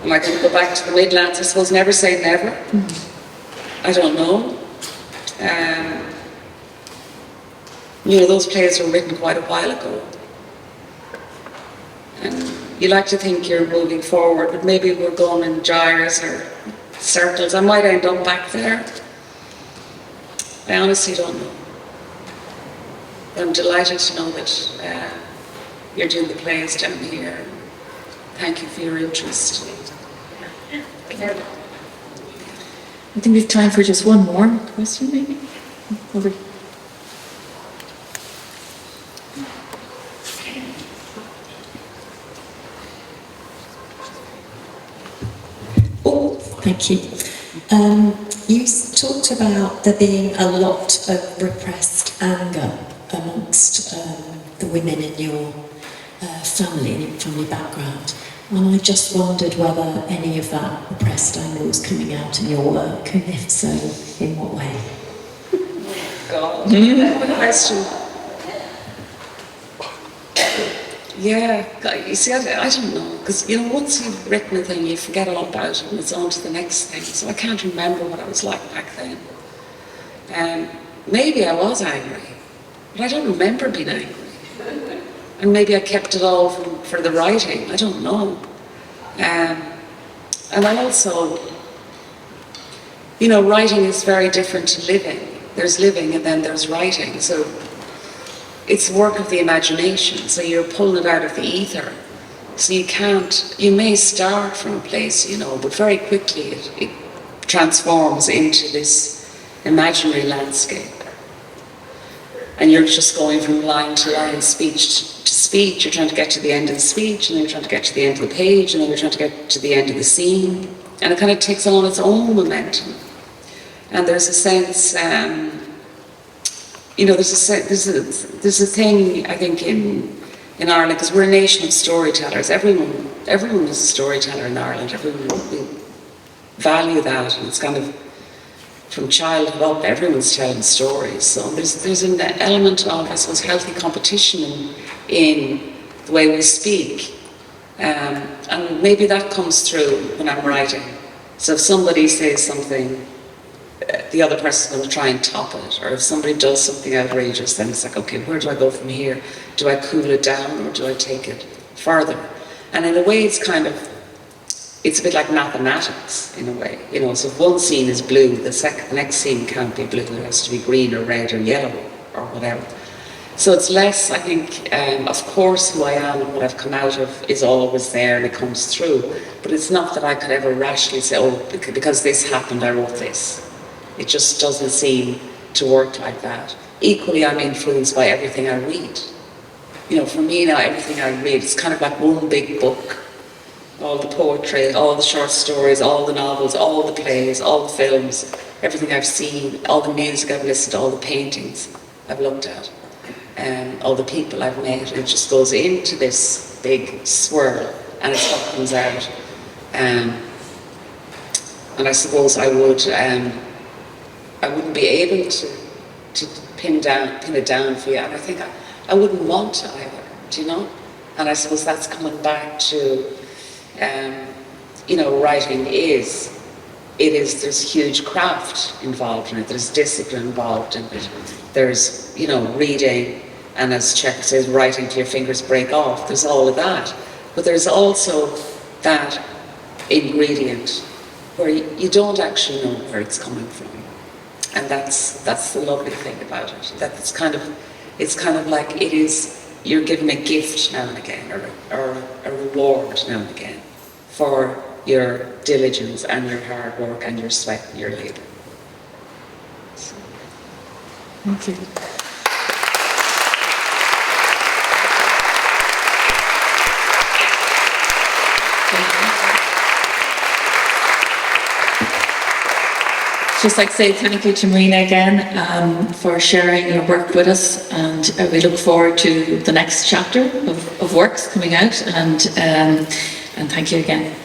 Am I going to go back to the Midlands? I suppose never say never. I don't know. Those plays were written quite a while ago. And you like to think you're moving forward, but maybe we're going in gyres or circles. I might end up back there. I honestly don't know. I'm delighted to know that you're doing the plays down here. Thank you for your interest. I think we have time for just one more question, maybe. Over. Oh, thank you. You talked about there being a lot of repressed anger amongst the women in your family, in your family background. And I just wondered whether any of that repressed anger was coming out in your work, and if so, in what way? God, what a question. Yeah, you see, I don't know, because once you've written a thing, you forget all about it, and it's on to the next thing. So I can't remember what I was like back then. Maybe I was angry, but I don't remember being angry. And maybe I kept it all for the writing. I don't know. And I also, writing is very different to living. There's living and then there's writing. So it's work of the imagination. So you're pulling it out of the ether. So you may start from a place, but very quickly it transforms into this imaginary landscape. And you're just going from line to line, speech to speech. You're trying to get to the end of the speech, and then you're trying to get to the end of the page, and then you're trying to get to the end of the scene. And it kind of takes on its own momentum. And there's a sense, there's a thing, I think, in Ireland, because we're a nation of storytellers. Everyone is a storyteller in Ireland. Everyone we value that, and it's kind of from childhood up, everyone's telling stories. So there's an element of, I suppose, healthy competition in the way we speak. And maybe that comes through when I'm writing. So if somebody says something, the other person's going to try and top it. Or if somebody does something outrageous, then it's like, okay, where do I go from here? Do I cool it down or do I take it further? And in a way, it's a bit like mathematics, in a way. So if one scene is blue, the next scene can't be blue. It has to be green or red or yellow or whatever. So it's less, I think, of course, who I am and what I've come out of is always there and it comes through. But it's not that I could ever rationally say, oh, because this happened, I wrote this. It just doesn't seem to work like that. Equally, I'm influenced by everything I read. For me now, everything I read, it's kind of like one big book. All the poetry, all the short stories, all the novels, all the plays, all the films, everything I've seen, all the music I've listened to, all the paintings I've looked at, all the people I've met. It just goes into this big swirl, and it's what comes out. And I suppose I wouldn't be able to pin it down for you. And I think I wouldn't want to either, do you know? And I suppose that's coming back to, writing there's huge craft involved in it, there's discipline involved in it, there's, reading, and as Czech says, writing till your fingers break off, there's all of that. But there's also that ingredient where you don't actually know where it's coming from. And that's the lovely thing about it. That it's kind of like you're given a gift now and again, or a reward now and again for your diligence and your hard work and your sweat and your labour. So. Thank you. Just like to say thank you to Marina again for sharing your work with us, and we look forward to the next chapter of works coming out, and thank you again.